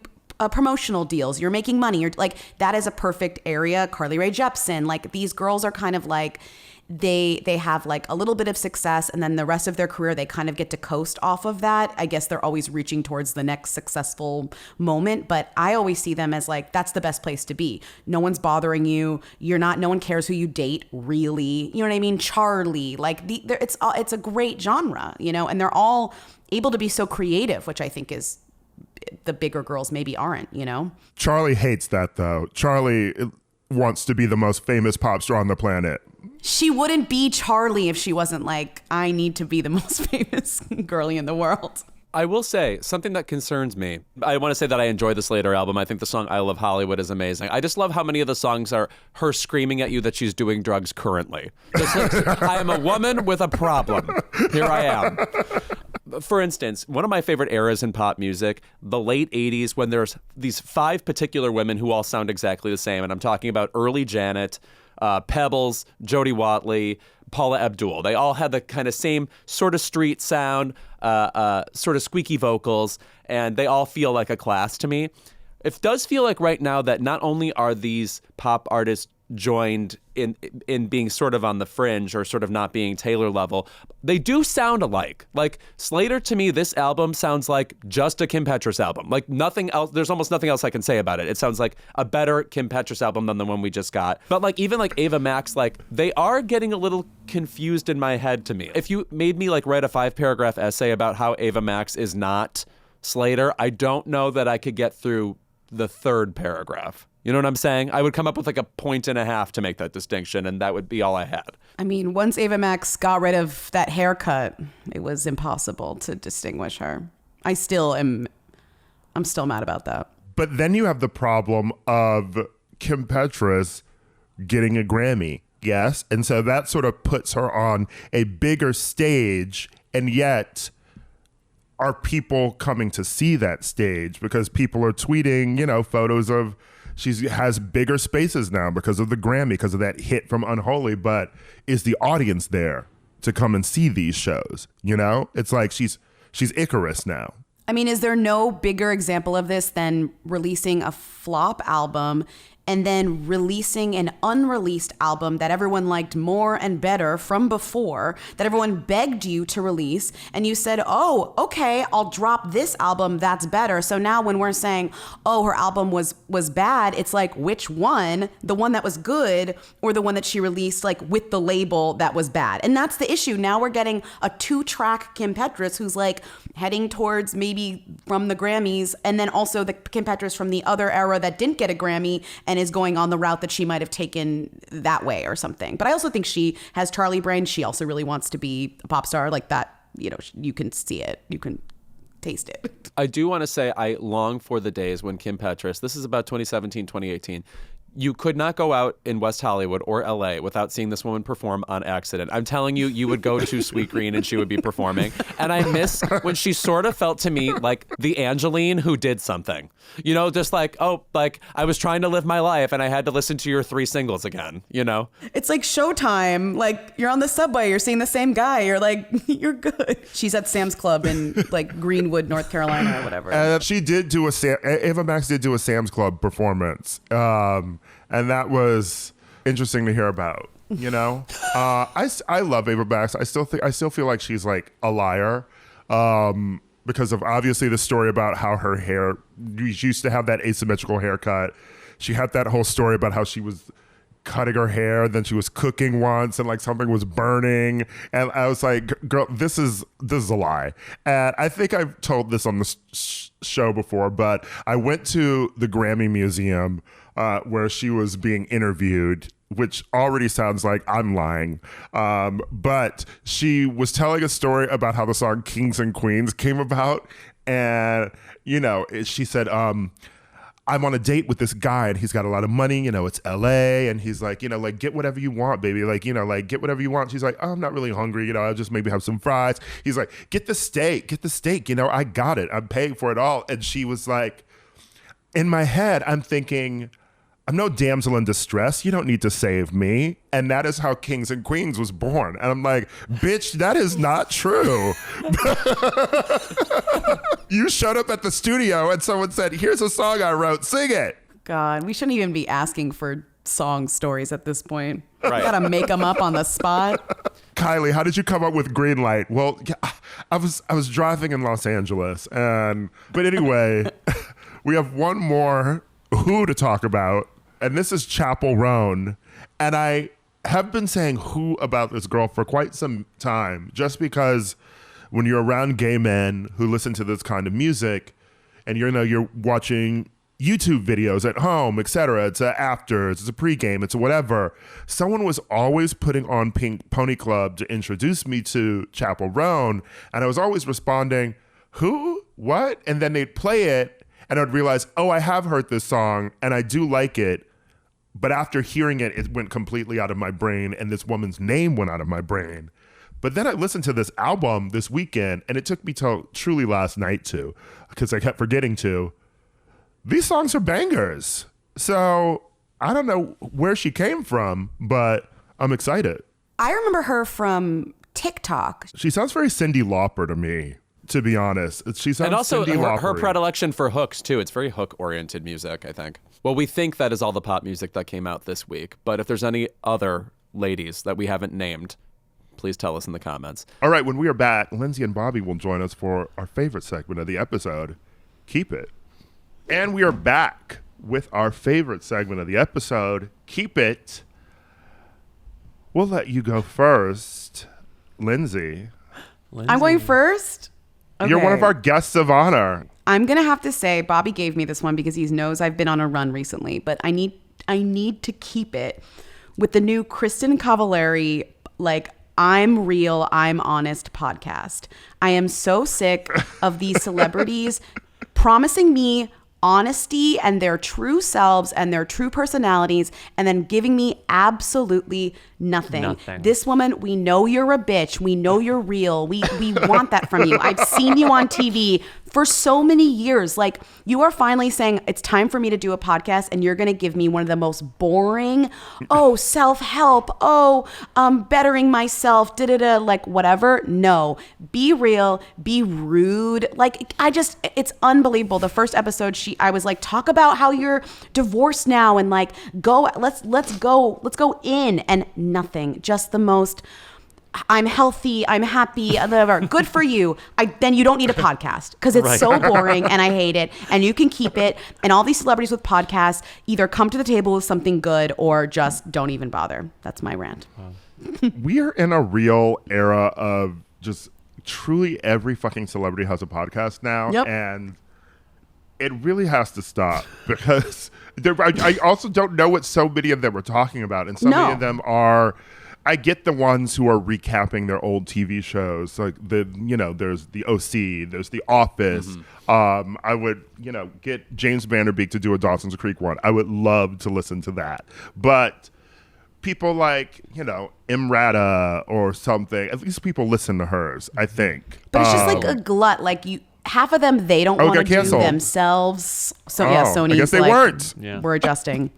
promotional deals. You're making money. You're like, that is a perfect area. Carly Rae Jepsen, like these girls are kind of like, they have like a little bit of success, and then the rest of their career they kind of get to coast off of that. I guess they're always reaching towards the next successful moment, but I always see them as like, that's the best place to be. No one's bothering you. No one cares who you date, really. You know what I mean? Charlie, like it's a great genre, you know, and they're all able to be so creative, which I think is the bigger girls maybe aren't, you know? Charlie hates that though. Charlie wants to be the most famous pop star on the planet. She wouldn't be Charlie if she wasn't like, I need to be the most famous girly in the world. I will say something that concerns me. I want to say that I enjoy the Slayyyter album. I think the song I Love Hollywood is amazing. I just love how many of the songs are her screaming at you that she's doing drugs currently. I am a woman with a problem. Here I am. For instance, one of my favorite eras in pop music, the late 80s, when there's these 5 particular women who all sound exactly the same. And I'm talking about early Janet, Pebbles, Jodie Watley, Paula Abdul. They all had the kind of same sort of street sound, sort of squeaky vocals, and they all feel like a class to me. It does feel like right now that not only are these pop artists joined in being sort of on the fringe or sort of not being Taylor level, they do sound alike. Like Slayyyter, to me, this album sounds like just a Kim Petras album. Like nothing else. There's almost nothing else I can say about it. It sounds like a better Kim Petras album than the one we just got. But like even like Ava Max, like they are getting a little confused in my head to me. If you made me like write a 5-paragraph essay about how Ava Max is not Slayyyter, I don't know that I could get through the 3rd paragraph. You know what I'm saying? I would come up with like a 1.5 points to make that distinction, and that would be all I had. I mean, once Ava Max got rid of that haircut, it was impossible to distinguish her. I'm still mad about that. But then you have the problem of Kim Petras getting a Grammy, yes? And so that sort of puts her on a bigger stage, and yet are people coming to see that stage? Because people are tweeting, you know, photos of she has bigger spaces now because of the Grammy, because of that hit from Unholy. But is the audience there to come and see these shows? You know, it's like she's Icarus now. I mean, is there no bigger example of this than releasing a flop album and then releasing an unreleased album that everyone liked more and better from before, that everyone begged you to release, and you said, oh, okay, I'll drop this album that's better. So now when we're saying, oh, her album was bad, it's like, which one? The one that was good or the one that she released like with the label that was bad? And that's the issue. Now we're getting a 2-track Kim Petras who's like heading towards maybe from the Grammys, and then also the Kim Petras from the other era that didn't get a Grammy and is going on the route that she might have taken that way or something. But I also think she has Charlie brain. She also really wants to be a pop star like that. You know, you can see it. You can taste it. I do want to say I long for the days when Kim Petras, this is about 2017, 2018, You could not go out in West Hollywood or LA without seeing this woman perform on accident. I'm telling you, you would go to Sweet Green and she would be performing. And I miss when she sort of felt to me like the Angeline who did something. You know, just like, oh, like I was trying to live my life and I had to listen to your 3 singles again, you know? It's like Showtime. Like you're on the subway, you're seeing the same guy. You're like, you're good. She's at Sam's Club in like Greenwood, North Carolina or whatever. She did do Ava Max did do a Sam's Club performance. And that was interesting to hear about, you know? I love Ava Max. I still feel like she's like a liar because of obviously the story about how her hair, she used to have that asymmetrical haircut. She had that whole story about how she was cutting her hair, then she was cooking once and like something was burning. And I was like, girl, this is a lie. And I think I've told this on the show before, but I went to the Grammy Museum where she was being interviewed, which already sounds like I'm lying. But she was telling a story about how the song Kings and Queens came about. And, you know, she said, I'm on a date with this guy and he's got a lot of money, you know, it's LA. And he's like, you know, like, get whatever you want, baby. Like, you know, like, get whatever you want. She's like, oh, I'm not really hungry. You know, I'll just maybe have some fries. He's like, get the steak. You know, I got it. I'm paying for it all. And she was like, in my head, I'm thinking, I'm no damsel in distress. You don't need to save me. And that is how Kings and Queens was born. And I'm like, bitch, that is not true. You showed up at the studio and someone said, here's a song I wrote, sing it. God, we shouldn't even be asking for song stories at this point. Right. We gotta make them up on the spot. Kylie, how did you come up with Green Light? Well, I was driving in Los Angeles. But anyway, we have one more who to talk about. And this is Chappell Roan. And I have been saying who about this girl for quite some time, just because when you're around gay men who listen to this kind of music and you're watching YouTube videos at home, etc. It's a afters, it's a pregame, it's a whatever. Someone was always putting on Pink Pony Club to introduce me to Chappell Roan. And I was always responding, who? What? And then they'd play it and I'd realize, oh, I have heard this song and I do like it. But after hearing it, it went completely out of my brain and this woman's name went out of my brain. But then I listened to this album this weekend and it took me till truly last night to, because I kept forgetting to. These songs are bangers. So I don't know where she came from, but I'm excited. I remember her from TikTok. She sounds very Cyndi Lauper to me, to be honest. She sounds and also Cyndi Lauper-y. her predilection for hooks too. It's very hook-oriented music, I think. Well, we think that is all the pop music that came out this week. But if there's any other ladies that we haven't named, please tell us in the comments. All right, when we are back, Lindsey and Bobby will join us for our favorite segment of the episode, Keep It. And we are back with our favorite segment of the episode, Keep It. We'll let you go first, Lindsey. I'm going first? Okay. You're one of our guests of honor. I'm going to have to say, Bobby gave me this one because he knows I've been on a run recently, but I need to keep it with the new Kristen Cavallari, like, I'm real, I'm honest podcast. I am so sick of these celebrities promising me honesty and their true selves and their true personalities and then giving me absolutely nothing. This woman, we know you're a bitch. We know you're real. We want that from you. I've seen you on TV for so many years. Like, you are finally saying it's time for me to do a podcast and you're going to give me one of the most boring, self-help, bettering myself, like whatever. No, be real, be rude. Like, it's unbelievable. The first episode, I was like, talk about how you're divorced now and like, let's go in, and nothing, just the most, I'm healthy, I'm happy, whatever. Good for you. Then you don't need a podcast because it's so boring and I hate it. And you can keep it. And all these celebrities with podcasts either come to the table with something good or just don't even bother. That's my rant. Wow. We are in a real era of just truly every fucking celebrity has a podcast now. Yep. And it really has to stop because I also don't know what so many of them are talking about. And so many of them are I get the ones who are recapping their old TV shows, like there's the OC, there's The Office. I would, get James Vanderbeek to do a Dawson's Creek one. I would love to listen to that. But people like, Imrata or something, at least people listen to hers, I think. But it's just like a glut. Like half of them, they don't want to do themselves. So Sony's I guess they weren't. We're adjusting.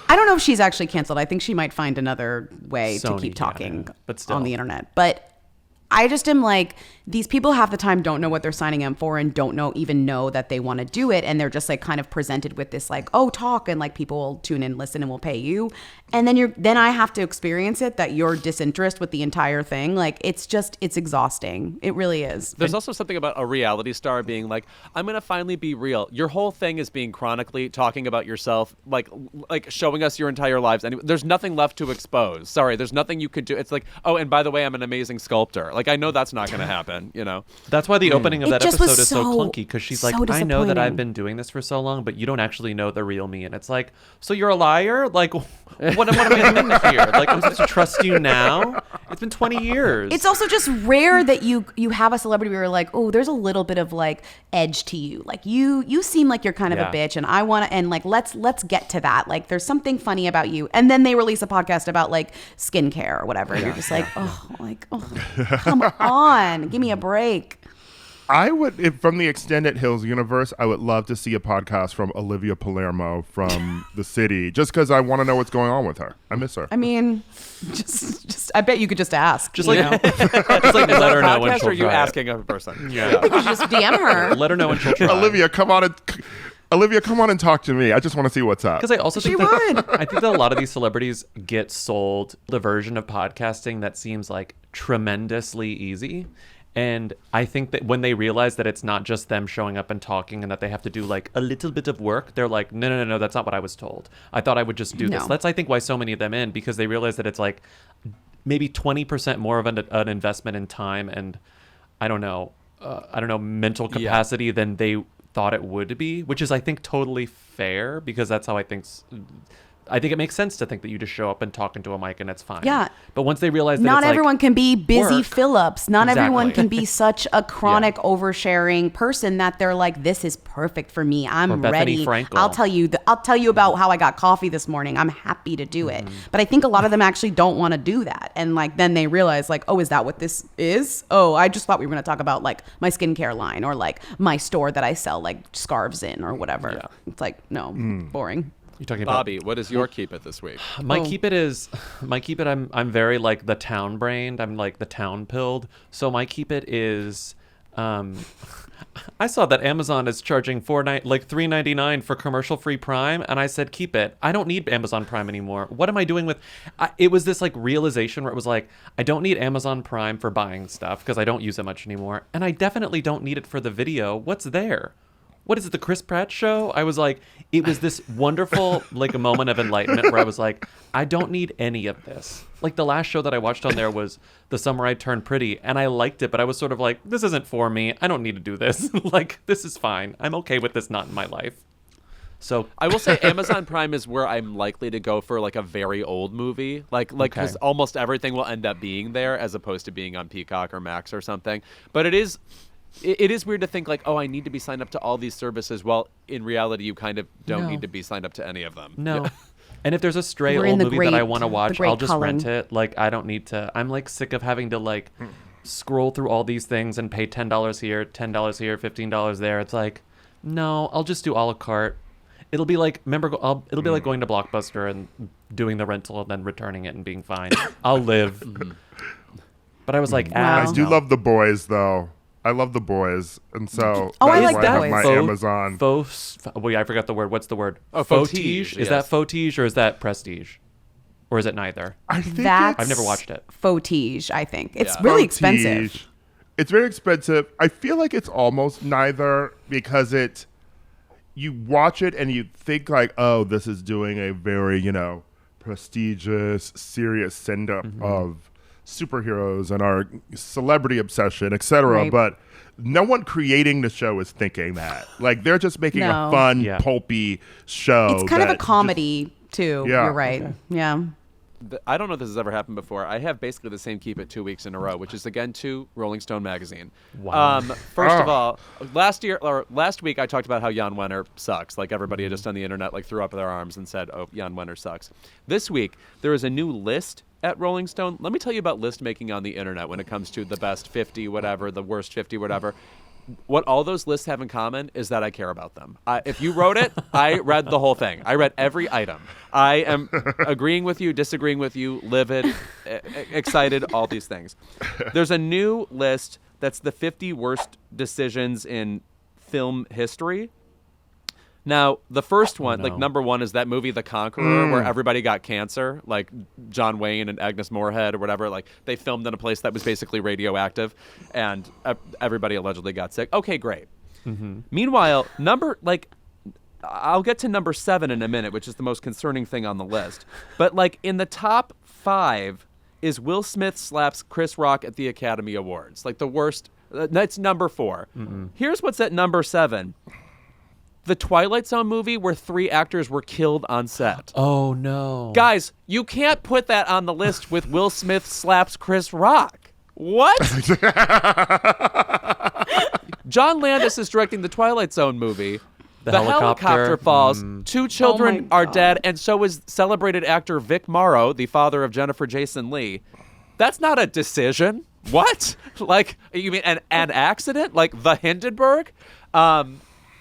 I don't know if she's actually canceled. I think she might find another way to keep talking but still. on the internet. But I just am like, these people half the time don't know what they're signing up for and don't even know that they want to do it. And they're just like kind of presented with this like, oh, talk. And like people will tune in, listen, and will pay you. And then I have to experience it that you're disinterested with the entire thing. Like it's exhausting. It really is. There's also something about a reality star being like, I'm going to finally be real. Your whole thing is being chronically talking about yourself, like showing us your entire lives. And there's nothing left to expose. Sorry, there's nothing you could do. It's like, oh, and by the way, I'm an amazing sculptor. Like I know that's not going to happen. That's why the opening of that episode is so clunky, because she's like, I know that I've been doing this for so long, but you don't actually know the real me. And it's like, so you're a liar? Like, what am I doing here? Like, I'm supposed to trust you now? It's been 20 years. It's also just rare that you have a celebrity where you're like, oh, there's a little bit of like edge to you. Like you seem like you're kind of a bitch, and I want to, and like let's get to that. Like there's something funny about you. And then they release a podcast about like skincare or whatever. And you're just like, come on, give me a break. I would, from the Extended Hills universe, I would love to see a podcast from Olivia Palermo from The City, just because I want to know what's going on with her. I miss her. I mean, just I bet you could just ask. Just like let her know when she'll or are you asking a person? Yeah. You could just DM her. Let her know when she'll try. Olivia, come on and talk to me. I just want to see what's up. Because I also think I think that a lot of these celebrities get sold the version of podcasting that seems like tremendously easy. And I think that when they realize that it's not just them showing up and talking and that they have to do like a little bit of work, they're like, no, that's not what I was told. I thought I would just do this. That's, I think, why so many of them in, because they realize that it's like maybe 20% more of an investment in time and I don't know, mental capacity than they thought it would be, which is, I think, totally fair, because that's how I think it makes sense to think that you just show up and talk into a mic and it's fine. Yeah. But once they realize that not it's everyone like can be busy work, Phillips. Not exactly. everyone can be such a chronic oversharing person that they're like, this is perfect for me. I'm ready. Frankel. I'll tell you about how I got coffee this morning. I'm happy to do it. But I think a lot of them actually don't want to do that. And like then they realize like, oh, is that what this is? Oh, I just thought we were going to talk about like my skincare line or like my store that I sell like scarves in or whatever. Yeah. It's like, no, boring. You're talking about Bobby. What is your keep it this week? My keep it. I'm very like the town brained. I'm like the town pilled. So my keep it is, I saw that Amazon is charging $3.99 for commercial free Prime, and I said keep it. I don't need Amazon Prime anymore. What am I doing with? It was this like realization where it was like I don't need Amazon Prime for buying stuff because I don't use it much anymore, and I definitely don't need it for the video. What's there? What is it, the Chris Pratt show? I was like, it was this wonderful like a moment of enlightenment where I was like, I don't need any of this. Like the last show that I watched on there was The Summer I Turned Pretty, and I liked it, but I was sort of like, this isn't for me. I don't need to do this. Like, this is fine. I'm okay with this not in my life. So I will say Amazon Prime is where I'm likely to go for like a very old movie, like because almost everything will end up being there as opposed to being on Peacock or Max or something. But it is weird to think like, oh, I need to be signed up to all these services. Well, in reality, you kind of don't need to be signed up to any of them. No. Yeah. And if there's a stray old movie that I want to watch, I'll just rent it. Like, I don't need to. I'm like sick of having to like scroll through all these things and pay $10 here, $10 here, $15 there. It's like, no, I'll just do a la carte. It'll be like, it'll be like going to Blockbuster and doing the rental and then returning it and being fine. I'll live. But I was like, I do love The Boys though. I love The Boys, and so I like that. My Amazon. I forgot the word. What's the word? Oh, Fauxtige. Is that Fauxtige or is that Prestige, or is it neither? I think I've never watched it. Fauxtige. I think it's really expensive. It's very expensive. I feel like it's almost neither because you watch it and you think like, oh, this is doing a very prestigious, serious send up of superheroes and our celebrity obsession, etc. Right. But no one creating the show is thinking that. Like they're just making a fun, pulpy show. It's kind of a comedy too. Yeah. You're right. Okay. Yeah. I don't know if this has ever happened before. I have basically the same keep it 2 weeks in a row, which is again to Rolling Stone magazine. Wow. First of all, last week I talked about how Jan Wenner sucks. Like everybody just on the internet like threw up their arms and said, "Oh, Jan Wenner sucks." This week there is a new list at Rolling Stone. Let me tell you about list making on the internet when it comes to the best 50, whatever, the worst 50, whatever. What all those lists have in common is that I care about them. If you wrote it, I read the whole thing. I read every item. I am agreeing with you, disagreeing with you, livid, excited, all these things. There's a new list that's the 50 worst decisions in film history. Now, the first one, like number one, is that movie The Conqueror, where everybody got cancer, like John Wayne and Agnes Moorehead or whatever. Like they filmed in a place that was basically radioactive, and everybody allegedly got sick. Okay, great. Mm-hmm. Meanwhile, I'll get to number 7 in a minute, which is the most concerning thing on the list. But like in the top 5 is Will Smith slaps Chris Rock at the Academy Awards. Like the worst. That's number 4. Mm-hmm. Here's what's at number 7. The Twilight Zone movie where 3 actors were killed on set. Oh, no. Guys, you can't put that on the list with Will Smith slaps Chris Rock. What? John Landis is directing the Twilight Zone movie. The helicopter falls. 2 children are dead, and so is celebrated actor Vic Morrow, the father of Jennifer Jason Leigh. That's not a decision. What? Like, you mean an accident? Like the Hindenburg?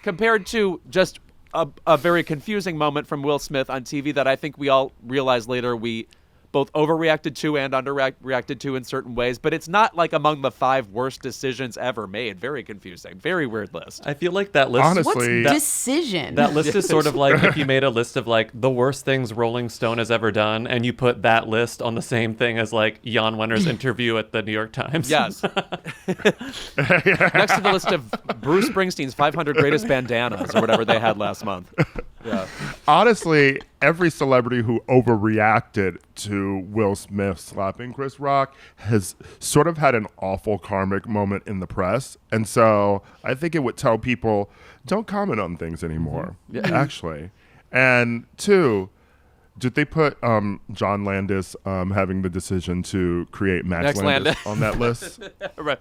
Compared to just a very confusing moment from Will Smith on TV that I think we all realized later we both overreacted to and underreacted to in certain ways, but it's not like among the 5 worst decisions ever made. Very confusing. Very weird list. I feel like that list... Honestly... What's decision? That list is sort of like if you made a list of like the worst things Rolling Stone has ever done, and you put that list on the same thing as like Jan Wenner's interview at the New York Times. Yes. Next to the list of Bruce Springsteen's 500 greatest bandanas or whatever they had last month. Yeah. Honestly, every celebrity who overreacted to Will Smith slapping Chris Rock has sort of had an awful karmic moment in the press. And so I think it would tell people, don't comment on things anymore, actually. And 2, did they put John Landis having the decision to create Max Landis on that list? Right.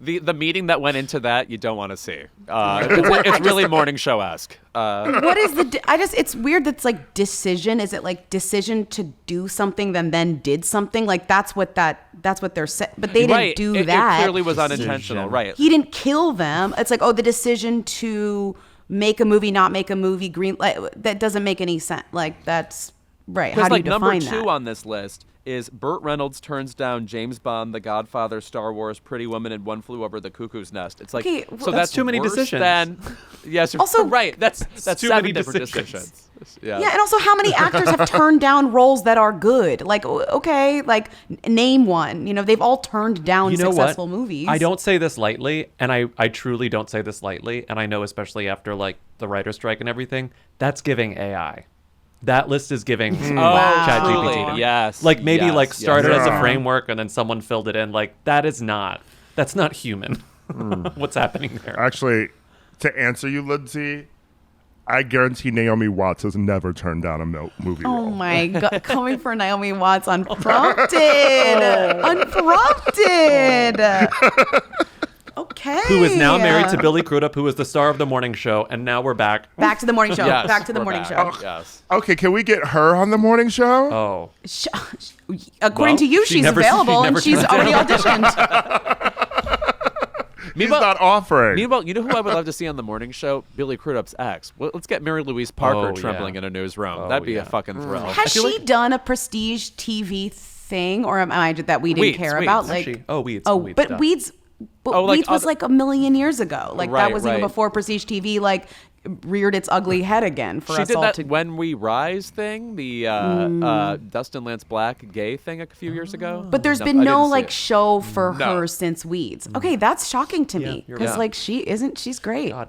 The meeting that went into that, you don't want to see. It's really morning show-esque. What is it's weird that's like decision. Is it like decision to do something then did something? Like that's what they're saying. But they didn't do that. It clearly was unintentional, right? He didn't kill them. It's like, the decision to make a movie, not make a movie, that doesn't make any sense. Like that's right. How do you define number that? 2 on this list is Burt Reynolds turns down James Bond, The Godfather, Star Wars, Pretty Woman, and One Flew Over the Cuckoo's Nest. It's like, so that's too many decisions. Yes, also, right. That's too 7 many different decisions. Yeah, and also how many actors have turned down roles that are good? Like, okay, like name one. They've all turned down successful movies. I don't say this lightly, and I truly don't say this lightly, and I know especially after like the writer's strike and everything, that's giving AI. That list is giving ChatGPT. Yes. Like maybe started as a framework and then someone filled it in. Like that's not human. What's happening there? Actually, to answer you, Lindsey, I guarantee Naomi Watts has never turned down a movie role. Oh my God. Coming for Naomi Watts unprompted. Unprompted. Okay. Who is now married to Billy Crudup, who is the star of the morning show, and now we're back. Back to the morning show. Yes, back to the morning show. Yes. Okay, can we get her on the morning show? Oh. According to you, she's available and she's already auditioned. He's not offering. Meanwhile, you know who I would love to see on the morning show? Billy Crudup's ex. Well, let's get Mary Louise Parker trembling in a newsroom. That'd be a fucking thrill. Has she done a Prestige TV thing, or am I that we didn't care about? Like, Weeds. But Weeds. Weeds was like a million years ago. Like that was even before Prestige TV like reared its ugly head again for she us did all that to. When We Rise thing, the Dustin Lance Black gay thing a few years ago. But there's been no like show for her since Weeds. Okay, that's shocking to me because like she's great. God.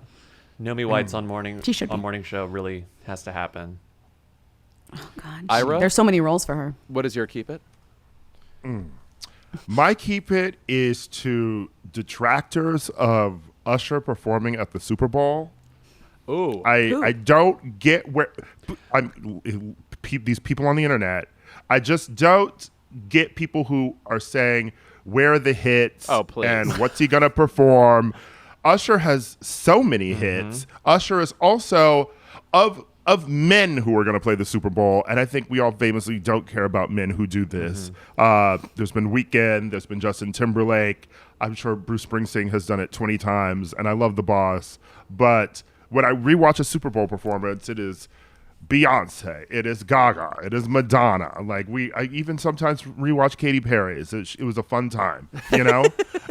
Naomi Watts on morning She should be. morning show really has to happen. Oh God, Ira? there's so many roles for her. What is your keep it? My keep it is to detractors of Usher performing at the Super Bowl. Ooh. I don't get where these people on the internet. I just don't get people who are saying, where are the hits? Oh, please. And what's he going to perform? Usher has so many hits. Usher is also of men who are going to play the Super Bowl, and I think we all famously don't care about men who do this. There's been Weeknd, there's been Justin Timberlake. I'm sure Bruce Springsteen has done it 20 times, and I love The Boss. But when I rewatch a Super Bowl performance, it is Beyonce, it is Gaga, it is Madonna. Like I even sometimes rewatch Katy Perry's. It was a fun time, you know?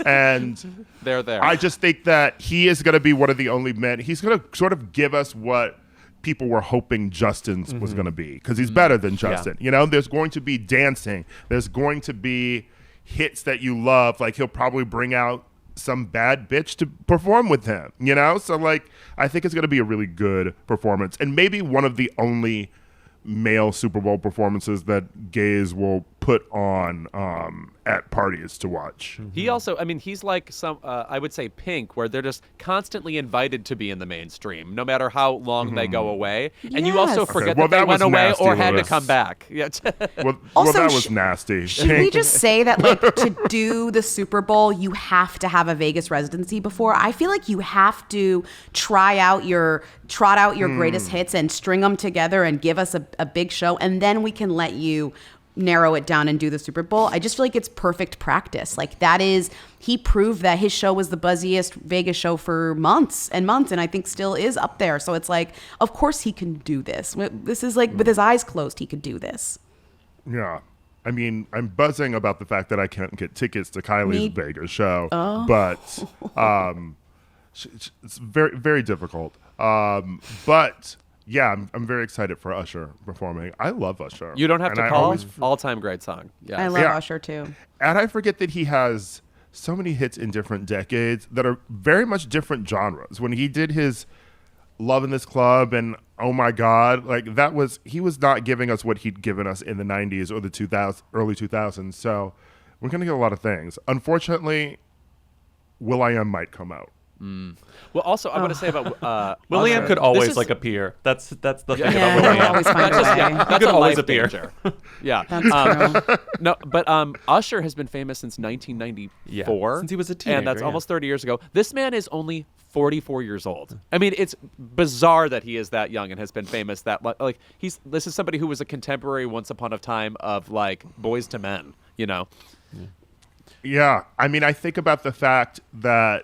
And They're there. I just think that he is going to be one of the only men. He's going to sort of give us what people were hoping Justin's was going to be, because he's better than Justin. You know, there's going to be dancing. There's going to be hits that you love. Like, he'll probably bring out some bad bitch to perform with him, you know? So, like, I think it's going to be a really good performance, and maybe one of the only male Super Bowl performances that gays will put on at parties to watch. He also, I mean, he's like some, I would say Pink, where they're just constantly invited to be in the mainstream, no matter how long they go away. And you also Yes. forget Well, that they that went was away nasty, or had to Louis. come back. Yeah. Well, Also, that was nasty. Should we just say that, like, to do the Super Bowl, you have to have a Vegas residency before? I feel like you have to trot out your greatest hits and string them together and give us a big show, and then we can let you narrow it down and do the Super Bowl. I just feel like it's perfect practice. Like, that is, he proved that his show was the buzziest Vegas show for months and months, and I think still is up there. So it's like, of course he can do this. This is like, with his eyes closed, he could do this. Yeah. I mean, I'm buzzing about the fact that I can't get tickets to Kylie's Vegas show, but it's very, very difficult. But yeah, I'm very excited for Usher performing. I love Usher. You don't have And to I call. always- All-time great song. Yeah. I love Yeah. Usher too. And I forget that he has so many hits in different decades that are very much different genres. When he did his Love in This Club and Oh My God, like, he was not giving us what he'd given us in the 90s or the early 2000s. So we're going to get a lot of things. Unfortunately, Will.i.am might come out. Well, also, I want to say about Will.i.am Usher, could this always is- like appear. That's the thing Yeah, about he'll Will.i.am. always find a That's just, way. yeah, that's could a always life appear. danger. Yeah. That's true. No, but Usher has been famous since 1994. Yeah, since he was a And that's teenager, almost 30 years ago. This man is only 44 years old. I mean, it's bizarre that he is that young and has been famous that like this is somebody who was a contemporary once upon a time of like Boys to Men, you know. Yeah. I mean, I think about the fact that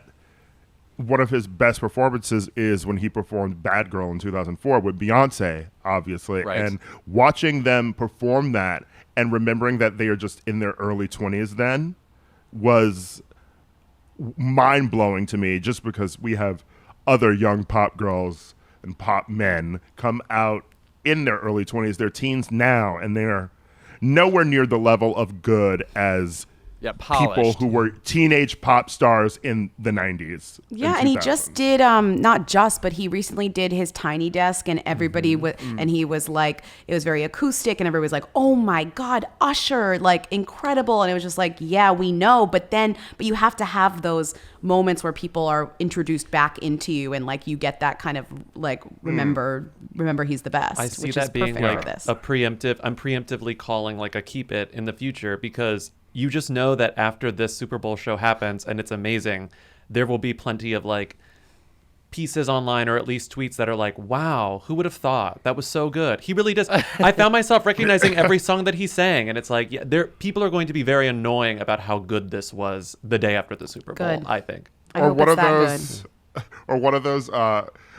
one of his best performances is when he performed Bad Girl in 2004 with Beyonce, obviously. Right. And watching them perform that and remembering that they are just in their early 20s then was mind-blowing to me, just because we have other young pop girls and pop men come out in their early 20s. They're teens now, and they're nowhere near the level of good as people Polished. who were teenage pop stars in the 90s. Yeah, and he just did not just, but he recently did his Tiny Desk, and everybody and he was like, it was very acoustic, and everybody was like, "Oh my God, Usher, like, incredible!" And it was just like, yeah, we know, but you have to have those moments where people are introduced back into you, and like you get that kind of like remember he's the best. I see which that is being perfect like for this. a preemptive. I'm preemptively calling like a keep it in the future, because you just know that after this Super Bowl show happens and it's amazing, there will be plenty of like pieces online or at least tweets that are like, wow, who would have thought that was so good? He really does. I found myself recognizing every song that he sang, and it's like, yeah, people are going to be very annoying about how good this was the day after the Super Bowl. Good. I think. I or hope one it's of that those good. or one of those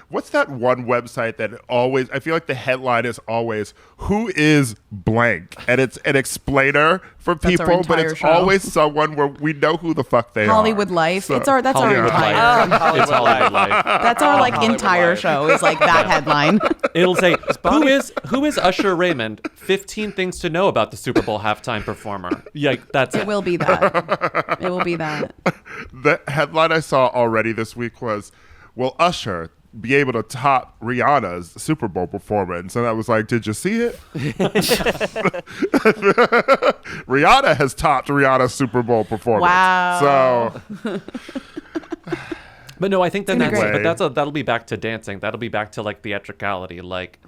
what's that one website that always, I feel like the headline is always, who is blank? And it's an explainer for That's our people, but entire it's show. always someone where we know who the fuck they Hollywood are. Life. So- That's our Hollywood entire. Life. It's Hollywood Life. That's our like Hollywood entire Life. show is like that headline. It'll say, who is Usher Raymond? 15 things to know about the Super Bowl halftime performer. Yeah, that's It it. will be that. It will be that. The headline I saw already this week was, will Usher be able to top Rihanna's Super Bowl performance? And I was like, did you see it? Rihanna has topped Rihanna's Super Bowl performance. Wow. So But no, I think gonna be great. that'll be back to dancing. That'll be back to like theatricality. Like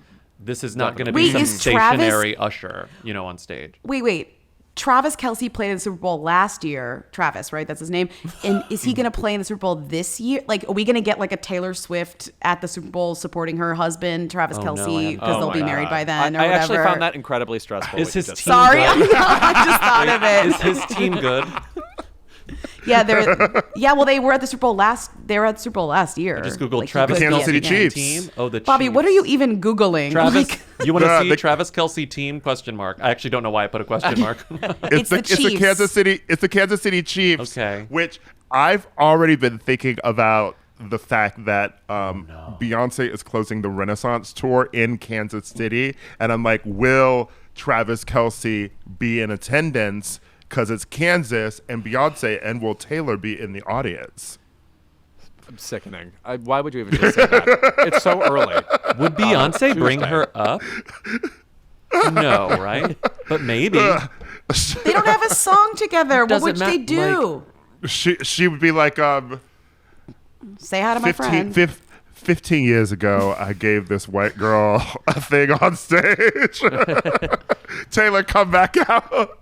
This is not going to Wait, be some is Travis- stationary Usher, on stage. Wait. Travis Kelce played in the Super Bowl last year. Travis, right? That's his name. And is he going to play in the Super Bowl this year? Like, are we going to get like a Taylor Swift at the Super Bowl supporting her husband, Travis Kelce, because they'll be married by then or I whatever? actually found that incredibly stressful. Is his team Sorry, I good? just thought of it. Is his team good? Yeah, well, they were at the Super Bowl last. They were at the Super Bowl last year. I just googled Like, Travis The Kansas Kelce City Chiefs. team. Oh, the Bobby, Chiefs. what are you even Googling? Travis, Like, you want to see the- Travis Kelce team? ? I actually don't know why I put a question mark. It's the It's the Chiefs. Kansas City Chiefs. Okay. Which I've already been thinking about the fact that Beyonce is closing the Renaissance tour in Kansas City, and I'm like, will Travis Kelce be in attendance? Because it's Kansas and Beyonce, and will Taylor be in the audience? I'm sickening. Why would you even just say that? It's so early. Would Beyonce bring Tuesday. her up? No, right? But maybe. they don't have a song together. What would they do? She would be like, Say hi to my friend. 15 years ago, I gave this white girl a thing on stage. Taylor, come back out.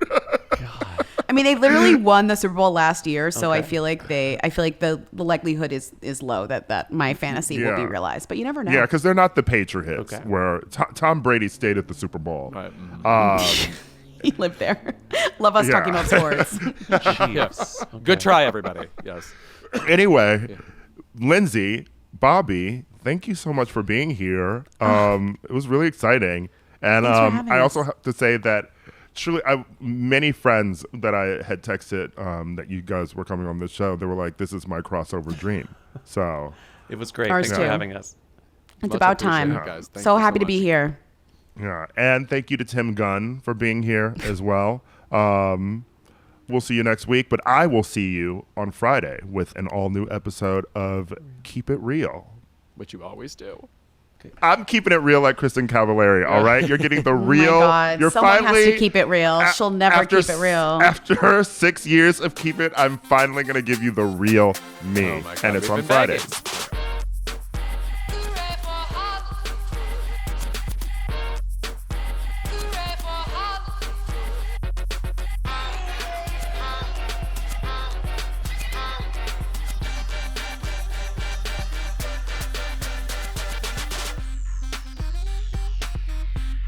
I mean, they literally won the Super Bowl last year, so Okay. I feel like the likelihood is low that my fantasy will be Yeah. realized. But you never know. Yeah, because they're not the Patriots, Okay. where Tom Brady stayed at the Super Bowl. Right. He lived there. Love us Yeah. talking about sports. Chiefs. Okay. Good try, everybody. Yes. Anyway, Lindsey, Bobby, thank you so much for being here. It was really exciting. And Thanks for having I us. also have to say that truly, many friends that I had texted that you guys were coming on this show, they were like, this is my crossover dream. So, It was great. Ours Thanks for too. having us. It's Much about time. appreciated, guys. Thank So you happy to be much. here. yeah. And thank you to Tim Gunn for being here as well. We'll see you next week, but I will see you on Friday with an all-new episode of Keep It Real. Which you always do. I'm keeping it real like Kristen Cavallari, all right? You're getting the real. Oh my God. You're Someone finally has to keep it real. She'll never keep it real. After 6 years of Keep It, I'm finally going to give you the real me. Oh my God, And it's we've on been begging. Fridays.